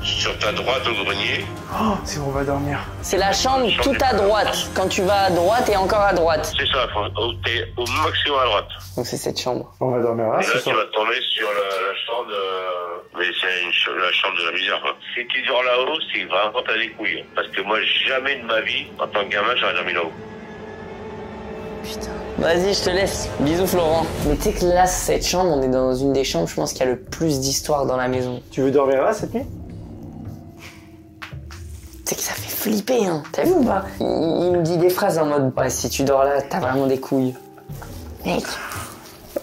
sur ta droite au grenier, Oh, c'est où on va dormir. C'est la chambre tout à droite. Quand tu vas à droite et encore à droite. c'est ça, t'es au maximum à droite. Donc c'est cette chambre. On va dormir là, Et là, ce tu soir. vas tomber sur la chambre de... Mais c'est la chambre de la misère, quoi. Si tu dors là-haut, c'est vraiment t'as des couilles. Parce que moi, jamais de ma vie, en tant que gamin, j'aurais dormi là-haut. Putain. Vas-y, je te laisse. Bisous, Florent. Mais tu sais que là, cette chambre, on est dans une des chambres, je pense, qu'il y a le plus d'histoire dans la maison. Tu veux dormir là cette nuit? Tu sais que ça fait flipper, hein. T'as vu ou pas? Il me dit des phrases en mode, ouais, si tu dors là, t'as vraiment des couilles. Mec.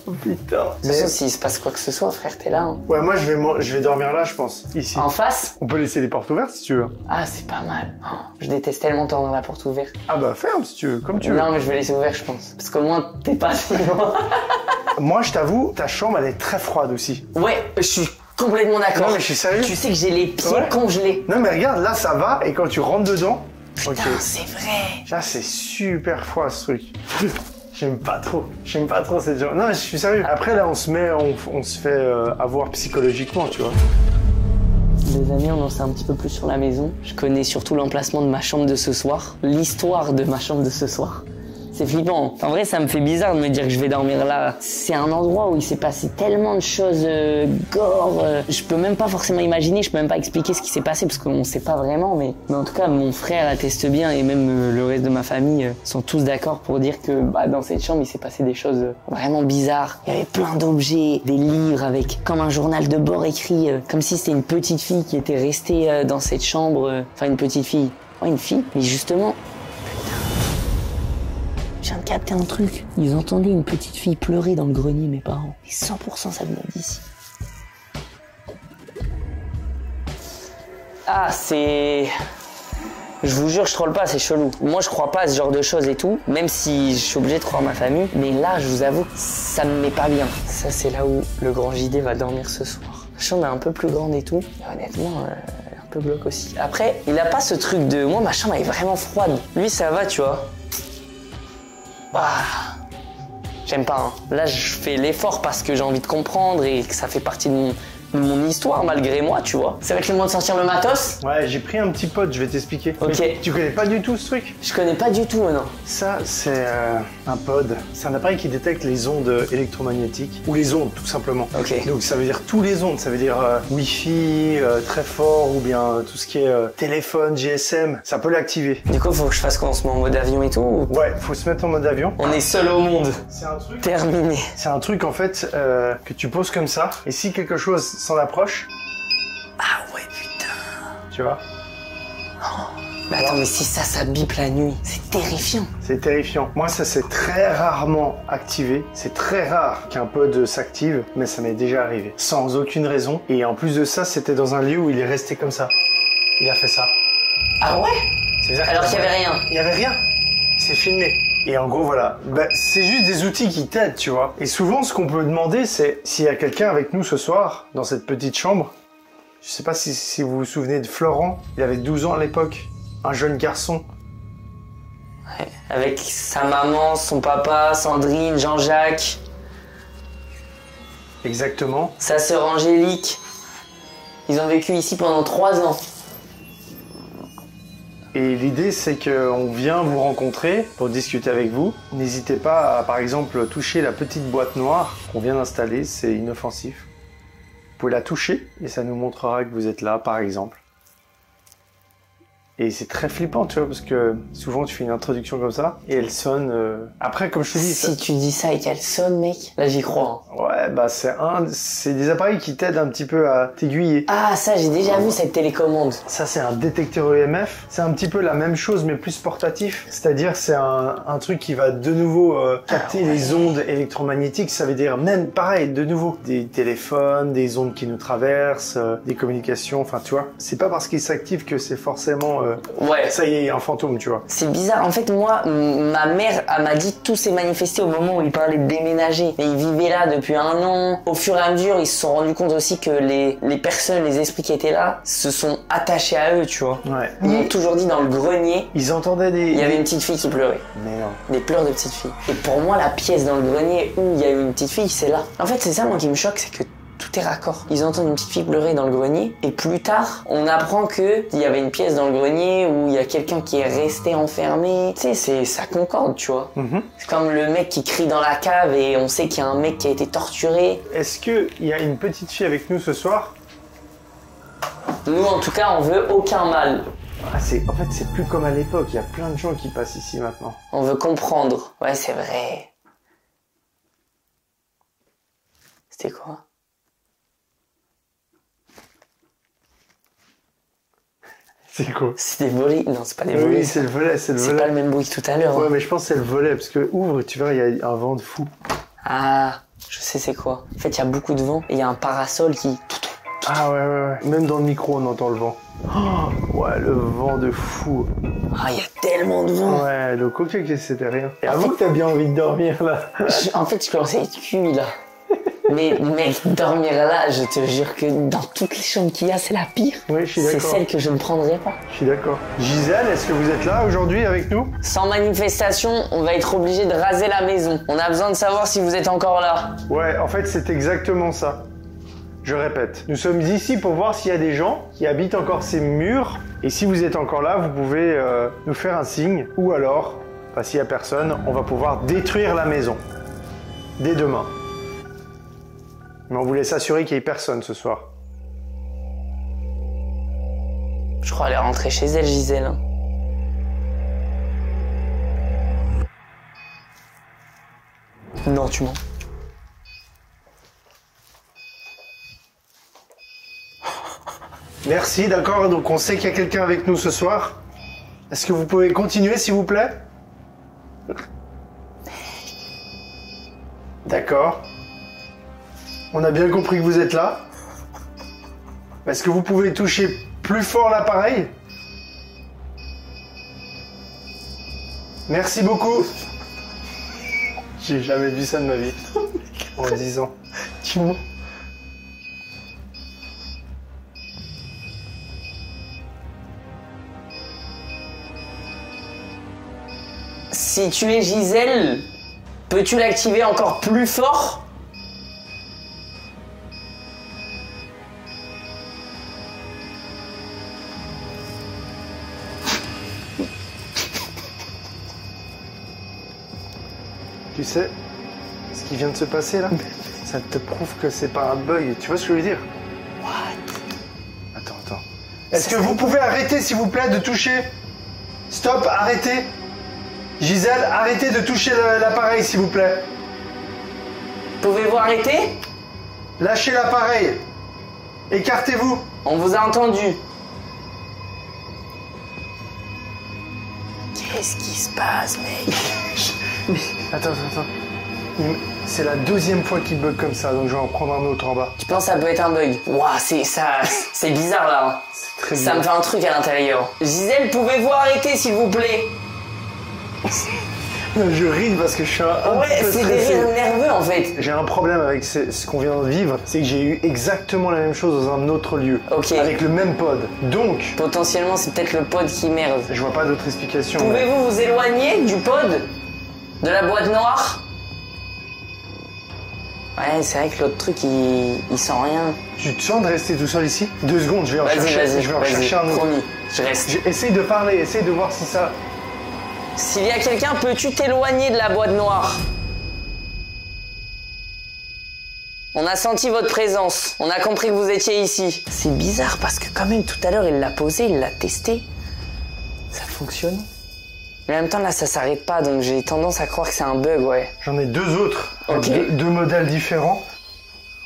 Oh putain. De toute façon, s'il se passe quoi que ce soit, frère, t'es là, hein. Ouais, moi je vais dormir là, je pense. Ici. En face? On peut laisser les portes ouvertes si tu veux. Ah, c'est pas mal. Oh, je déteste tellement dormir la porte ouverte. Ah bah ferme si tu veux, comme tu veux. Non, mais je vais laisser ouvert, je pense. Parce qu'au moins, t'es pas si loin. Moi, je t'avoue, ta chambre, elle est très froide aussi. Ouais, je suis complètement d'accord. Non, mais je suis sérieux. Tu sais que j'ai les pieds Ouais. congelés. Non, mais regarde, là, ça va, et quand tu rentres dedans... Putain, ok. c'est vrai. Là, c'est super froid, ce truc. J'aime pas trop. J'aime pas trop cette chambre. Non, mais je suis sérieux. Après, là, on se fait avoir psychologiquement, tu vois. Les amis, on en sait un petit peu plus sur la maison. Je connais surtout l'emplacement de ma chambre de ce soir. L'histoire de ma chambre de ce soir. C'est flippant. En vrai, ça me fait bizarre de me dire que je vais dormir là. C'est un endroit où il s'est passé tellement de choses gore. Je peux même pas forcément imaginer, je peux même pas expliquer ce qui s'est passé parce qu'on sait pas vraiment. Mais en tout cas, mon frère atteste bien et même le reste de ma famille sont tous d'accord pour dire que dans cette chambre, il s'est passé des choses vraiment bizarres. Il y avait plein d'objets, des livres avec comme un journal de bord écrit, comme si c'était une petite fille qui était restée dans cette chambre. Enfin, une petite fille. Ouais, une fille. Mais justement... Je viens de capter un truc. Ils entendaient une petite fille pleurer dans le grenier, mes parents. Et 100% ça venait d'ici. Ah, c'est Je vous jure, je troll pas, c'est chelou. Moi, je crois pas à ce genre de choses et tout, même si je suis obligé de croire ma famille. Mais là, je vous avoue, ça me met pas bien. Ça, c'est là où le grand JD va dormir ce soir. La chambre est un peu plus grande et tout. Et honnêtement, un peu glauque aussi. Après, il a pas ce truc de... Moi, ma chambre, elle est vraiment froide. Lui, ça va, tu vois. Ah, j'aime pas, hein. Là, je fais l'effort parce que j'ai envie de comprendre et que ça fait partie de mon histoire malgré moi, tu vois. C'est avec le moment de sortir le matos. Ouais, j'ai pris un petit pote, je vais t'expliquer. Ok. Mais tu connais pas du tout ce truc? Je connais pas du tout, non. Ça, c'est un pod. C'est un appareil qui détecte les ondes électromagnétiques, ou les ondes, tout simplement. Ok. Donc ça veut dire tous les ondes, ça veut dire Wi-Fi, très fort, ou bien tout ce qui est téléphone, GSM, ça peut l'activer. Du coup, faut que je fasse quoi? On se met en mode avion et tout ou... Ouais, faut se mettre en mode avion. On est seul au monde. C'est un truc... Terminé. C'est un truc, en fait, que tu poses comme ça, et si quelque chose s'en approche... Ah ouais, putain. Tu vois? Mais attends, mais si ça bip la nuit, c'est terrifiant. C'est terrifiant. Moi, ça s'est très rarement activé. C'est très rare qu'un pod s'active, mais ça m'est déjà arrivé. Sans aucune raison. Et en plus de ça, c'était dans un lieu où il est resté comme ça. Il a fait ça. Ah ouais? C'est exactement. Alors qu'il y avait rien. Il y avait rien. C'est filmé. Et en gros, voilà. Bah, c'est juste des outils qui t'aident, tu vois. Et souvent, ce qu'on peut demander, c'est s'il y a quelqu'un avec nous ce soir, dans cette petite chambre. Je sais pas si vous vous souvenez de Florent. Il avait 12 ans à l'époque. Un jeune garçon. Ouais, avec sa maman, son papa, Sandrine, Jean-Jacques. Exactement. Sa sœur Angélique. Ils ont vécu ici pendant 3 ans. Et l'idée, c'est qu'on vient vous rencontrer pour discuter avec vous. N'hésitez pas à, par exemple, toucher la petite boîte noire qu'on vient d'installer. C'est inoffensif. Vous pouvez la toucher et ça nous montrera que vous êtes là, par exemple. Et c'est très flippant, tu vois, parce que souvent tu fais une introduction comme ça et elle sonne. Après, comme je te dis. Si tu dis ça et qu'elle sonne, mec, là j'y crois. Hein. Ouais, bah c'est des appareils qui t'aident un petit peu à t'aiguiller. Ah, ça, j'ai déjà vu cette télécommande. Ça, c'est un détecteur EMF. C'est un petit peu la même chose, mais plus portatif. C'est-à-dire, c'est un truc qui va de nouveau capter les ondes électromagnétiques. Ça veut dire même, pareil, de nouveau, des téléphones, des ondes qui nous traversent, des communications. Enfin, tu vois, c'est pas parce qu'il s'active que c'est forcément. Ouais. Ça y est, un fantôme, tu vois. C'est bizarre. En fait, moi, ma mère, elle m'a dit tout s'est manifesté au moment où il parlait de déménager. Mais ils vivaient là depuis 1 an. Au fur et à mesure, ils se sont rendus compte aussi que les personnes, les esprits qui étaient là, se sont attachés à eux, tu vois. Ouais. Ils m'ont toujours dit dans le grenier. Ils entendaient des. Il y avait une petite fille qui pleurait. Merde. Des pleurs de petite fille. Et pour moi, la pièce dans le grenier où il y a eu une petite fille, c'est là. En fait, c'est ça, moi, qui me choque, c'est que tout est raccord. Ils entendent une petite fille pleurer dans le grenier et plus tard, on apprend que il y avait une pièce dans le grenier où il y a quelqu'un qui est resté enfermé. Tu sais, ça concorde, tu vois. C'est comme le mec qui crie dans la cave et on sait qu'il y a un mec qui a été torturé. Est-ce qu'il y a une petite fille avec nous ce soir? Nous, en tout cas, on veut aucun mal. En fait, c'est plus comme à l'époque. Il y a plein de gens qui passent ici maintenant. On veut comprendre. Ouais, c'est vrai. C'était quoi? C'est quoi? C'est des volets. Non, c'est pas des volets. Oui, c'est le volet, c'est le volet. C'est pas le même bruit que tout à l'heure. Ouais, hein. mais je pense que c'est le volet, parce que ouvre, tu verras, il y a un vent de fou. Ah, je sais c'est quoi. En fait, il y a beaucoup de vent et il y a un parasol qui... Ah ouais. Même dans le micro, on entend le vent. Oh, ouais, le vent de fou. Ah, il y a tellement de vent. Ouais, donc ok, c'était rien. Et avoue que t'as bien envie de dormir, là. En fait, je commençais à être cuit, là. Mais mec, dormir là, je te jure que dans toutes les chambres qu'il y a, c'est la pire. Oui, je suis d'accord. C'est celle que je ne prendrai pas. Je suis d'accord. Gisèle, est-ce que vous êtes là aujourd'hui avec nous? Sans manifestation, on va être obligé de raser la maison. On a besoin de savoir si vous êtes encore là. Ouais, en fait, c'est exactement ça. Je répète, nous sommes ici pour voir s'il y a des gens qui habitent encore ces murs. Et si vous êtes encore là, vous pouvez nous faire un signe. Ou alors, s'il n'y a personne, on va pouvoir détruire la maison. Dès demain. Mais on voulait s'assurer qu'il n'y ait personne ce soir. Je crois aller rentrer chez elle, Gisèle. Non, tu mens. Merci, d'accord. Donc on sait qu'il y a quelqu'un avec nous ce soir. Est-ce que vous pouvez continuer, s'il vous plaît? D'accord. On a bien compris que vous êtes là. Est-ce que vous pouvez toucher plus fort l'appareil? Merci beaucoup. J'ai jamais vu ça de ma vie. En 10 ans. Dis-moi. Si tu es Gisèle, peux-tu l'activer encore plus fort? Tu sais, ce qui vient de se passer là, ça te prouve que c'est pas un bug. Tu vois ce que je veux dire? What? Attends. Est-ce que vous pouvez arrêter, s'il vous plaît, de toucher? Stop, arrêtez. Gisèle, arrêtez de toucher l'appareil, s'il vous plaît. Pouvez-vous arrêter? Lâchez l'appareil. Écartez-vous. On vous a entendu. Qu'est-ce qui se passe, mec? Attends. C'est la 2e fois qu'il bug comme ça, donc je vais en prendre un autre en bas. Tu penses que ça peut être un bug? Ouah, c'est bizarre là. C'est très Ça bizarre. me fait un truc à l'intérieur. Gisèle, pouvez-vous arrêter s'il vous plaît? Je ris parce que je suis un peu c'est des stressé. rires nerveux en fait. J'ai un problème avec ce qu'on vient de vivre, c'est que j'ai eu exactement la même chose dans un autre lieu. Ok. Avec le même pod. Donc, Potentiellement, c'est peut-être le pod qui merde. je vois pas d'autre explication. mais- Pouvez-vous vous éloigner du pod? De la boîte noire? Ouais, c'est vrai que l'autre truc, il sent rien. Tu te sens de rester tout seul ici? 2 secondes, je vais en chercher un autre. promis, je reste. Essaye de parler, essaye de voir si ça... S'il y a quelqu'un, peux-tu t'éloigner de la boîte noire? On a senti votre présence. On a compris que vous étiez ici. C'est bizarre parce que quand même tout à l'heure il l'a posé, il l'a testé. Ça fonctionne. Mais en même temps là ça s'arrête pas donc j'ai tendance à croire que c'est un bug, ouais. J'en ai 2 autres, Ok. deux modèles différents.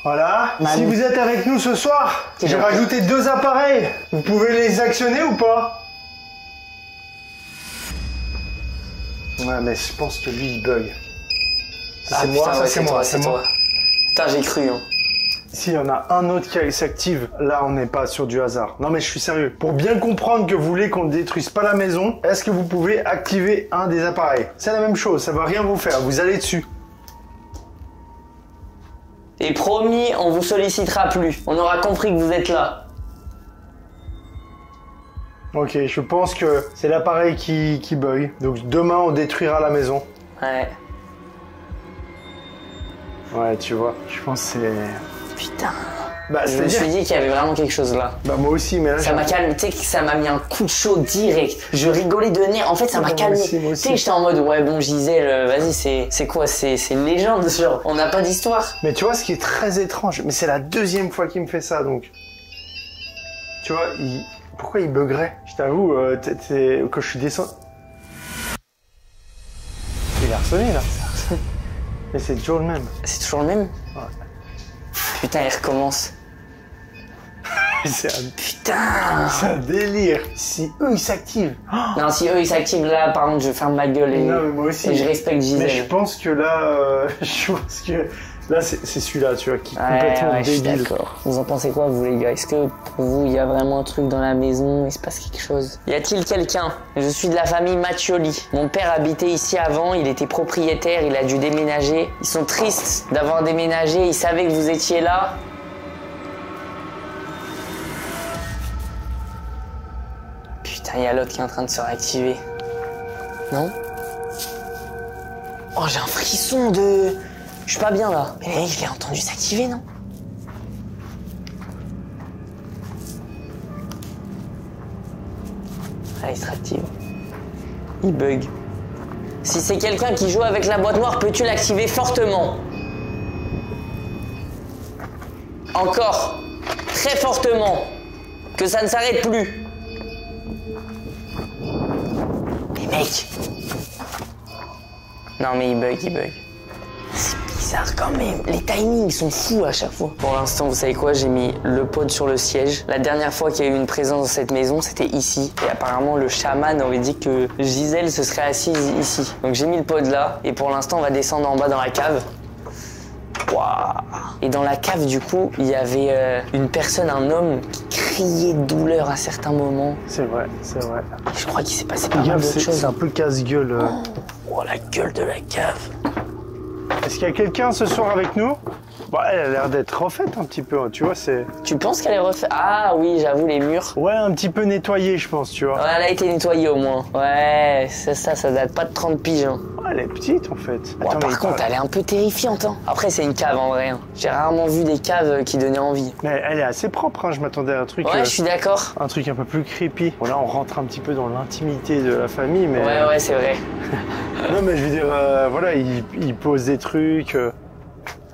Voilà. Si vous êtes avec nous ce soir, C'est j'ai gentil. rajouté 2 appareils. Vous pouvez les actionner ou pas? Ouais, mais je pense que lui il bug. Ça, c'est moi, putain, ça ouais, c'est moi, toi, c'est toi. moi. Putain, j'ai cru, hein. S'il y en a un autre qui s'active, là on n'est pas sur du hasard. Non mais je suis sérieux. Pour bien comprendre que vous voulez qu'on ne détruise pas la maison, est-ce que vous pouvez activer un des appareils? C'est la même chose, ça va rien vous faire, vous allez dessus. Et promis, on vous sollicitera plus. On aura compris que vous êtes là. Ok, je pense que c'est l'appareil qui bug. Donc demain on détruira la maison. Ouais. Ouais, tu vois, je pense que c'est... Putain. Bah, Je me suis dit qu'il y avait vraiment quelque chose là. Bah moi aussi, mais là... Ça m'a calmé, tu sais que ça m'a mis un coup de chaud direct. Je rigolais de nerfs, en fait ça m'a calmé. aussi, moi Tu aussi. sais, j'étais en mode, ouais bon Gisèle, vas-y, c'est quoi? C'est une légende, genre, on n'a pas d'histoire. Mais tu vois, ce qui est très étrange, mais c'est la 2e fois qu'il me fait ça, donc... Tu vois, pourquoi il buggerait? Je t'avoue, que je suis descendu... Il a sonné là. Mais c'est toujours le même. C'est toujours le même? Ouais. Putain, il recommence. C'est Putain. un délire. Si eux ils s'activent... Non, si eux ils s'activent là, par contre, je ferme ma gueule et, Non, mais moi aussi. et je respecte Gisèle. Mais je pense que là, je pense que là c'est celui-là, tu vois, qui est complètement je suis débile. d'accord. Vous en pensez quoi, vous les gars? Est-ce que pour vous, il y a vraiment un truc dans la maison? Il se passe quelque chose? Y a-t-il quelqu'un? Je suis de la famille Mattioli. Mon père habitait ici avant, il était propriétaire, il a dû déménager. Ils sont tristes d'avoir déménagé, ils savaient que vous étiez là. Putain, y a l'autre qui est en train de se réactiver. Non? Oh, j'ai un frisson de... Je suis pas bien là. Mais je l'ai entendu s'activer, non? Ah, il se réactive. Il bug. Si c'est quelqu'un qui joue avec la boîte noire, peux-tu l'activer fortement? Encore. Très fortement. Que ça ne s'arrête plus. Mais mec. Non mais il bug. C'est bizarre quand même. Les timings sont fous à chaque fois. Pour l'instant, vous savez quoi? J'ai mis le pod sur le siège. La dernière fois qu'il y a eu une présence dans cette maison, c'était ici. Et apparemment, le chaman aurait dit que Gisèle se serait assise ici. Donc j'ai mis le pod là. Et pour l'instant, on va descendre en bas dans la cave. Waouh. Et dans la cave, du coup, il y avait une personne, un homme, qui criait de douleur à certains moments. C'est vrai, c'est vrai. Et je crois qu'il s'est passé pas mal d'autres choses. C'est un peu casse-gueule. Oh, la gueule de la cave. Est-ce qu'il y a quelqu'un ce soir avec nous? Bah, elle a l'air d'être refaite un petit peu, tu vois, c'est... Tu penses qu'elle est refaite? Ah oui, j'avoue, les murs. Ouais, un petit peu nettoyée, je pense, tu vois. Ouais, elle a été nettoyée au moins. Ouais, c'est ça date pas de 30 piges. Hein. Ouais, elle est petite, en fait. Ouais, Attends, par contre, elle est un peu terrifiante. Hein. Après, c'est une cave, en vrai. Hein. J'ai rarement vu des caves qui donnaient envie. Mais elle est assez propre, hein. Je m'attendais à un truc... Ouais, je suis d'accord. Un truc un peu plus creepy. Bon, là, on rentre un petit peu dans l'intimité de la famille, mais... Ouais, c'est vrai. Non, mais je veux dire, voilà, il pose des trucs...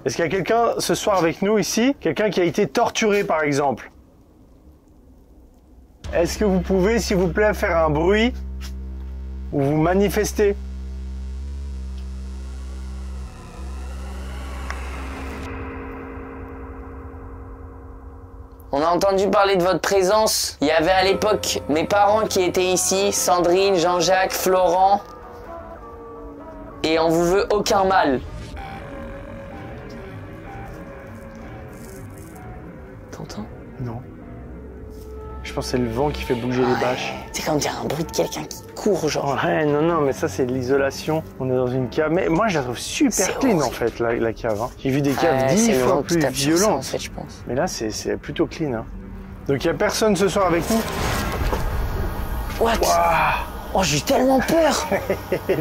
Est-ce qu'il y a quelqu'un ce soir avec nous ici? Quelqu'un qui a été torturé par exemple? Est-ce que vous pouvez, s'il vous plaît, faire un bruit ou vous manifester? On a entendu parler de votre présence. Il y avait à l'époque mes parents qui étaient ici, Sandrine, Jean-Jacques, Florent. Et on vous veut aucun mal. T'entends? Non. Je pense que c'est le vent qui fait bouger les bâches. C'est comme dire un bruit de quelqu'un qui court, genre. Ouais, non, mais ça c'est de l'isolation. On est dans une cave. Mais moi je la trouve super clean horrible. en fait, la cave. Hein. J'ai vu des caves 10 fois plus violentes. En fait, je pense. Mais là c'est plutôt clean. Hein. Donc il n'y a personne ce soir avec nous? What? Wow. Oh, j'ai eu tellement peur.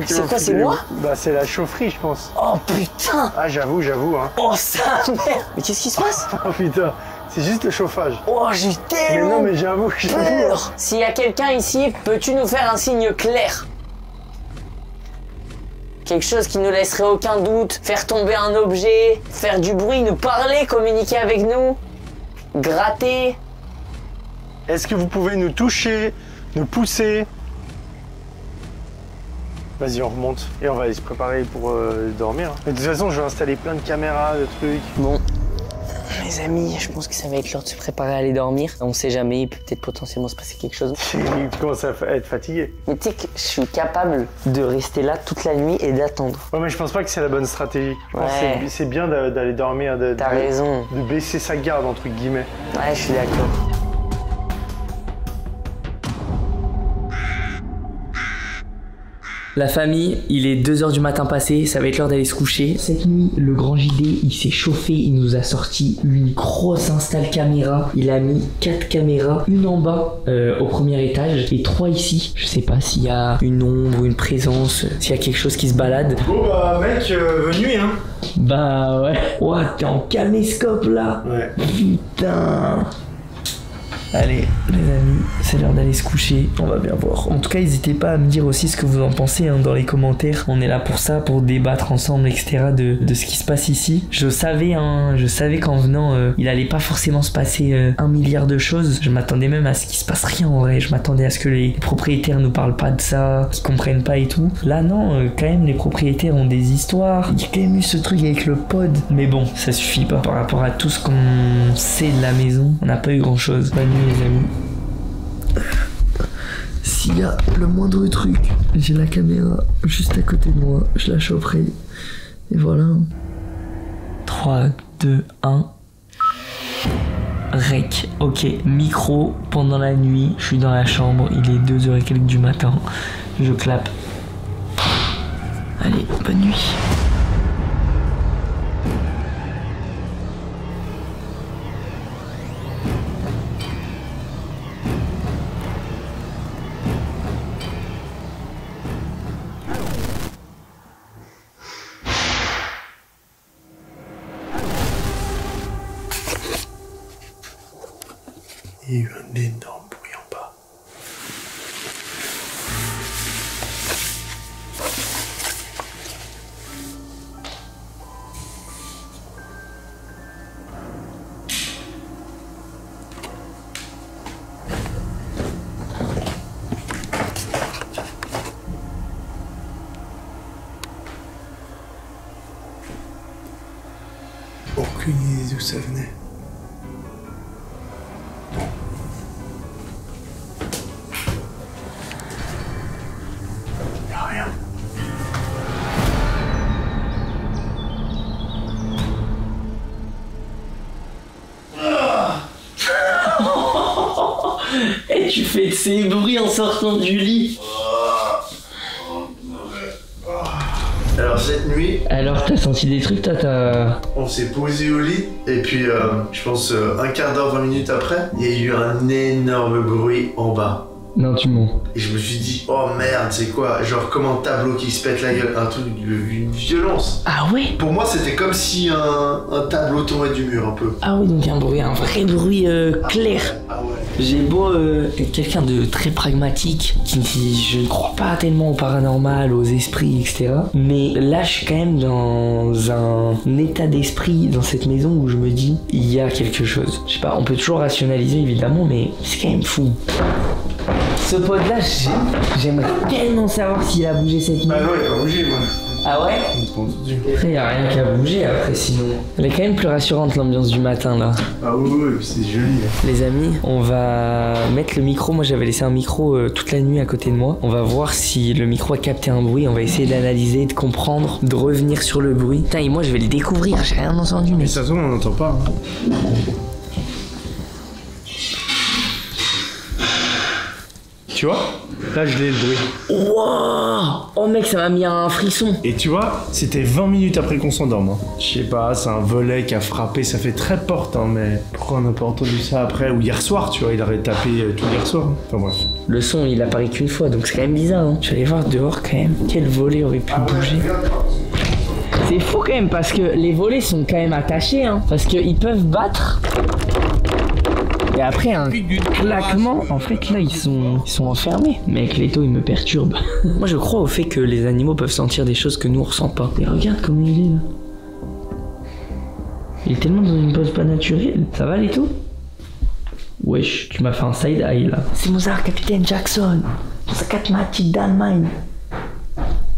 C'est quoi, c'est moi? Bah c'est la chaufferie, je pense. Oh putain. Ah j'avoue, hein. Oh ça merde. Mais qu'est-ce qui se passe? Oh putain, c'est juste le chauffage. Oh, j'ai tellement Mais non, mais j'avoue. peur. S'il y a quelqu'un ici, peux-tu nous faire un signe clair? Quelque chose qui ne laisserait aucun doute, faire tomber un objet, faire du bruit, nous parler, communiquer avec nous, gratter. Est-ce que vous pouvez nous toucher, nous pousser? Vas-y, on remonte et on va aller se préparer pour dormir. Mais de toute façon, je vais installer plein de caméras, de trucs. Bon, mes amis, je pense que ça va être l'heure de se préparer à aller dormir. On sait jamais, il peut peut-être potentiellement se passer quelque chose. Tu commences à être fatigué. Mais tu sais que je suis capable de rester là toute la nuit et d'attendre. Ouais, mais je pense pas que c'est la bonne stratégie. Ouais. C'est bien d'aller dormir, T'as raison. de baisser sa garde, entre guillemets. Ouais, je suis d'accord. La famille, il est 2h du matin passé, ça va être l'heure d'aller se coucher. Cette nuit, le grand JD, il s'est chauffé, il nous a sorti une grosse install caméra. Il a mis 4 caméras, une en bas au premier étage et 3 ici. Je sais pas s'il y a une ombre, une présence, s'il y a quelque chose qui se balade. Bon bah mec, bonne nuit hein. Bah ouais. Ouah, t'es en caméscope là. Ouais. Putain. Allez les amis, c'est l'heure d'aller se coucher, on va bien voir. En tout cas, n'hésitez pas à me dire aussi ce que vous en pensez hein, dans les commentaires. On est là pour ça, pour débattre ensemble, etc. de ce qui se passe ici. Je savais qu'en venant, il allait pas forcément se passer 1 milliard de choses. Je m'attendais même à ce qu'il se passe rien en vrai. Je m'attendais à ce que les propriétaires nous parlent pas de ça, qu'ils comprennent pas et tout. Là non, quand même les propriétaires ont des histoires. Il y a quand même eu ce truc avec le pod. Mais bon, ça suffit pas par rapport à tout ce qu'on sait de la maison. On n'a pas eu grand chose. Bonne nuit les amis. S'il y a le moindre truc, j'ai la caméra juste à côté de moi, je la choperai. Et voilà. 3, 2, 1. Rec. Ok, micro pendant la nuit, je suis dans la chambre, il est 2h et quelques du matin. Je clappe. Allez, bonne nuit. Il y a eu un énorme bruit en bas. Aucune idée d'où ça venait. Et tu fais ces bruits en sortant du lit. Alors cette nuit... Alors t'as senti des trucs, toi t'as... On s'est posé au lit et puis je pense un quart d'heure, 20 minutes après, il y a eu un énorme bruit en bas. Non, tu mens. Et je me suis dit, oh merde, c'est quoi? Genre comme un tableau qui se pète la gueule, un truc d'une violence. Ah ouais? Pour moi, c'était comme si un tableau tombait du mur un peu. Ah oui, donc un vrai bruit clair. Ah ouais. J'ai beau quelqu'un de très pragmatique qui me dit je ne crois pas tellement au paranormal, aux esprits, etc. Mais là, je suis quand même dans un état d'esprit dans cette maison où je me dis il y a quelque chose. Je sais pas, on peut toujours rationaliser évidemment, mais c'est quand même fou. Ce pod là, j'aimerais tellement savoir s'il a bougé cette nuit. Bah non, il a pas bougé, moi. Ah ouais? Après, y a rien qu'à bouger après, sinon. Elle est quand même plus rassurante l'ambiance du matin là. Ah oui, c'est joli. Les amis, on va mettre le micro. Moi, j'avais laissé un micro toute la nuit à côté de moi. On va voir si le micro a capté un bruit. On va essayer d'analyser, de comprendre, de revenir sur le bruit. Putain, et moi, je vais le découvrir. J'ai rien entendu. Mais ça se trouve, on n'entend pas. Hein. Tu vois? Là, je l'ai le bruit. Wow! Oh mec, ça m'a mis un frisson. Et tu vois, c'était 20 minutes après qu'on s'endorme. Hein. Je sais pas, c'est un volet qui a frappé, ça fait très porte, hein, mais pourquoi on n'a pas entendu ça après? Ou hier soir, tu vois, il aurait tapé tout hier soir. Hein. Enfin bref. Le son, il apparaît qu'une fois, donc c'est quand même bizarre. Hein. Je vais aller voir dehors quand même. Quel volet aurait pu bouger? C'est fou quand même, parce que les volets sont quand même attachés, hein. Parce qu'ils peuvent battre. Et après un claquement, en fait là ils sont enfermés. Mec, l'étau il me perturbe. Moi je crois au fait que les animaux peuvent sentir des choses que nous on ressent pas. Et regarde comment il est là. Il est tellement dans une pose pas naturelle. Ça va l'étau? Wesh, tu m'as fait un side eye là. C'est Mozart, capitaine Jackson. Ça capte ma petite d'Allemagne.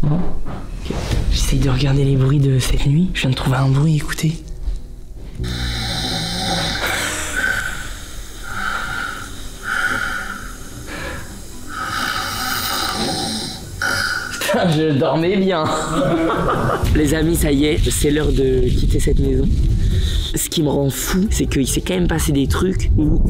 Bon. Okay. J'essaye de regarder les bruits de cette nuit. Je viens de trouver un bruit, écoutez. Je dormais bien. Les amis, ça y est, c'est l'heure de quitter cette maison. Ce qui me rend fou, c'est qu'il s'est quand même passé des trucs où...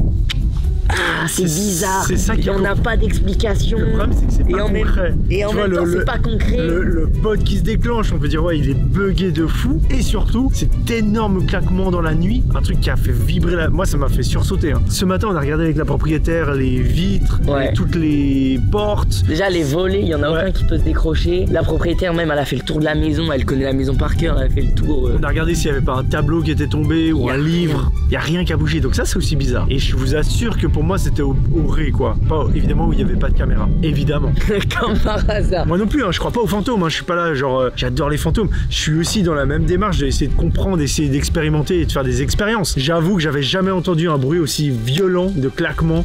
Ah, c'est bizarre. C'est ça qui on n'a pas d'explication. Le problème, c'est que c'est pas concret. Et en même temps, c'est pas concret. Le pod qui se déclenche, on peut dire, ouais, il est bugué de fou. Et surtout, cet énorme claquement dans la nuit, un truc qui a fait vibrer la... Moi, ça m'a fait sursauter. Hein. Ce matin, on a regardé avec la propriétaire les vitres, toutes les portes. Déjà, les volets, il y en a aucun qui peut se décrocher. La propriétaire, même, elle a fait le tour de la maison. Elle connaît la maison par cœur. Elle a fait le tour. On a regardé s'il y avait pas un tableau qui était tombé ou un livre. Il y a rien qui a bougé. Donc ça, c'est aussi bizarre. Et je vous assure que pour moi, c'était au ré, quoi. Pas, évidemment, où il n'y avait pas de caméra. Évidemment. Comme par hasard. Moi non plus, hein, je crois pas aux fantômes. Hein, je suis pas là, genre, j'adore les fantômes. Je suis aussi dans la même démarche d'essayer de comprendre, d'essayer d'expérimenter et de faire des expériences. J'avoue que j'avais jamais entendu un bruit aussi violent de claquement.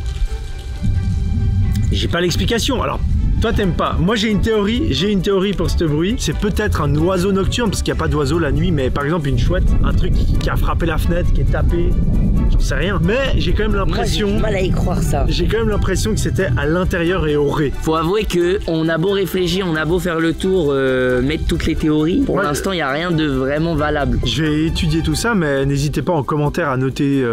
J'ai pas l'explication. Alors, toi t'aimes pas. Moi j'ai une théorie pour ce bruit. C'est peut-être un oiseau nocturne, parce qu'il n'y a pas d'oiseau la nuit, mais par exemple une chouette, un truc qui a frappé la fenêtre, qui est tapé. J'en sais rien. Mais j'ai quand même l'impression. J'ai du mal à y croire ça. J'ai quand même l'impression que c'était à l'intérieur et au ré. Faut avouer que on a beau réfléchir, on a beau faire le tour, mettre toutes les théories. Pour l'instant, il n'y a rien de vraiment valable. Je vais étudier tout ça, mais n'hésitez pas en commentaire à noter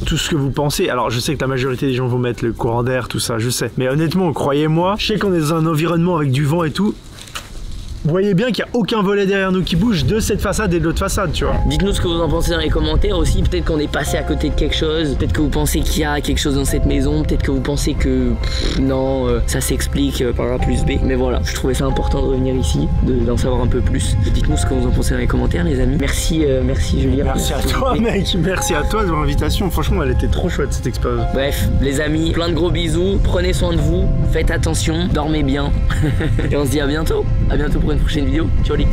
tout ce que vous pensez. Alors je sais que la majorité des gens vont mettre le courant d'air, tout ça, je sais. Mais honnêtement, croyez-moi, je sais qu'on est dans un environnement avec du vent et tout. Vous voyez bien qu'il n'y a aucun volet derrière nous qui bouge de cette façade et de l'autre façade, tu vois. Dites-nous ce que vous en pensez dans les commentaires aussi. Peut-être qu'on est passé à côté de quelque chose. Peut-être que vous pensez qu'il y a quelque chose dans cette maison. Peut-être que vous pensez que non, ça s'explique par A plus B. Mais voilà, je trouvais ça important de revenir ici, d'en savoir un peu plus. Dites-nous ce que vous en pensez dans les commentaires, les amis. Merci, merci Julien. Merci à toi, mec. Merci à toi de l'invitation. Franchement, elle était trop chouette cette expérience. Bref, les amis, plein de gros bisous. Prenez soin de vous. Faites attention. Dormez bien. Et on se dit à bientôt. À bientôt pour une prochaine vidéo. Ciao l'équipe.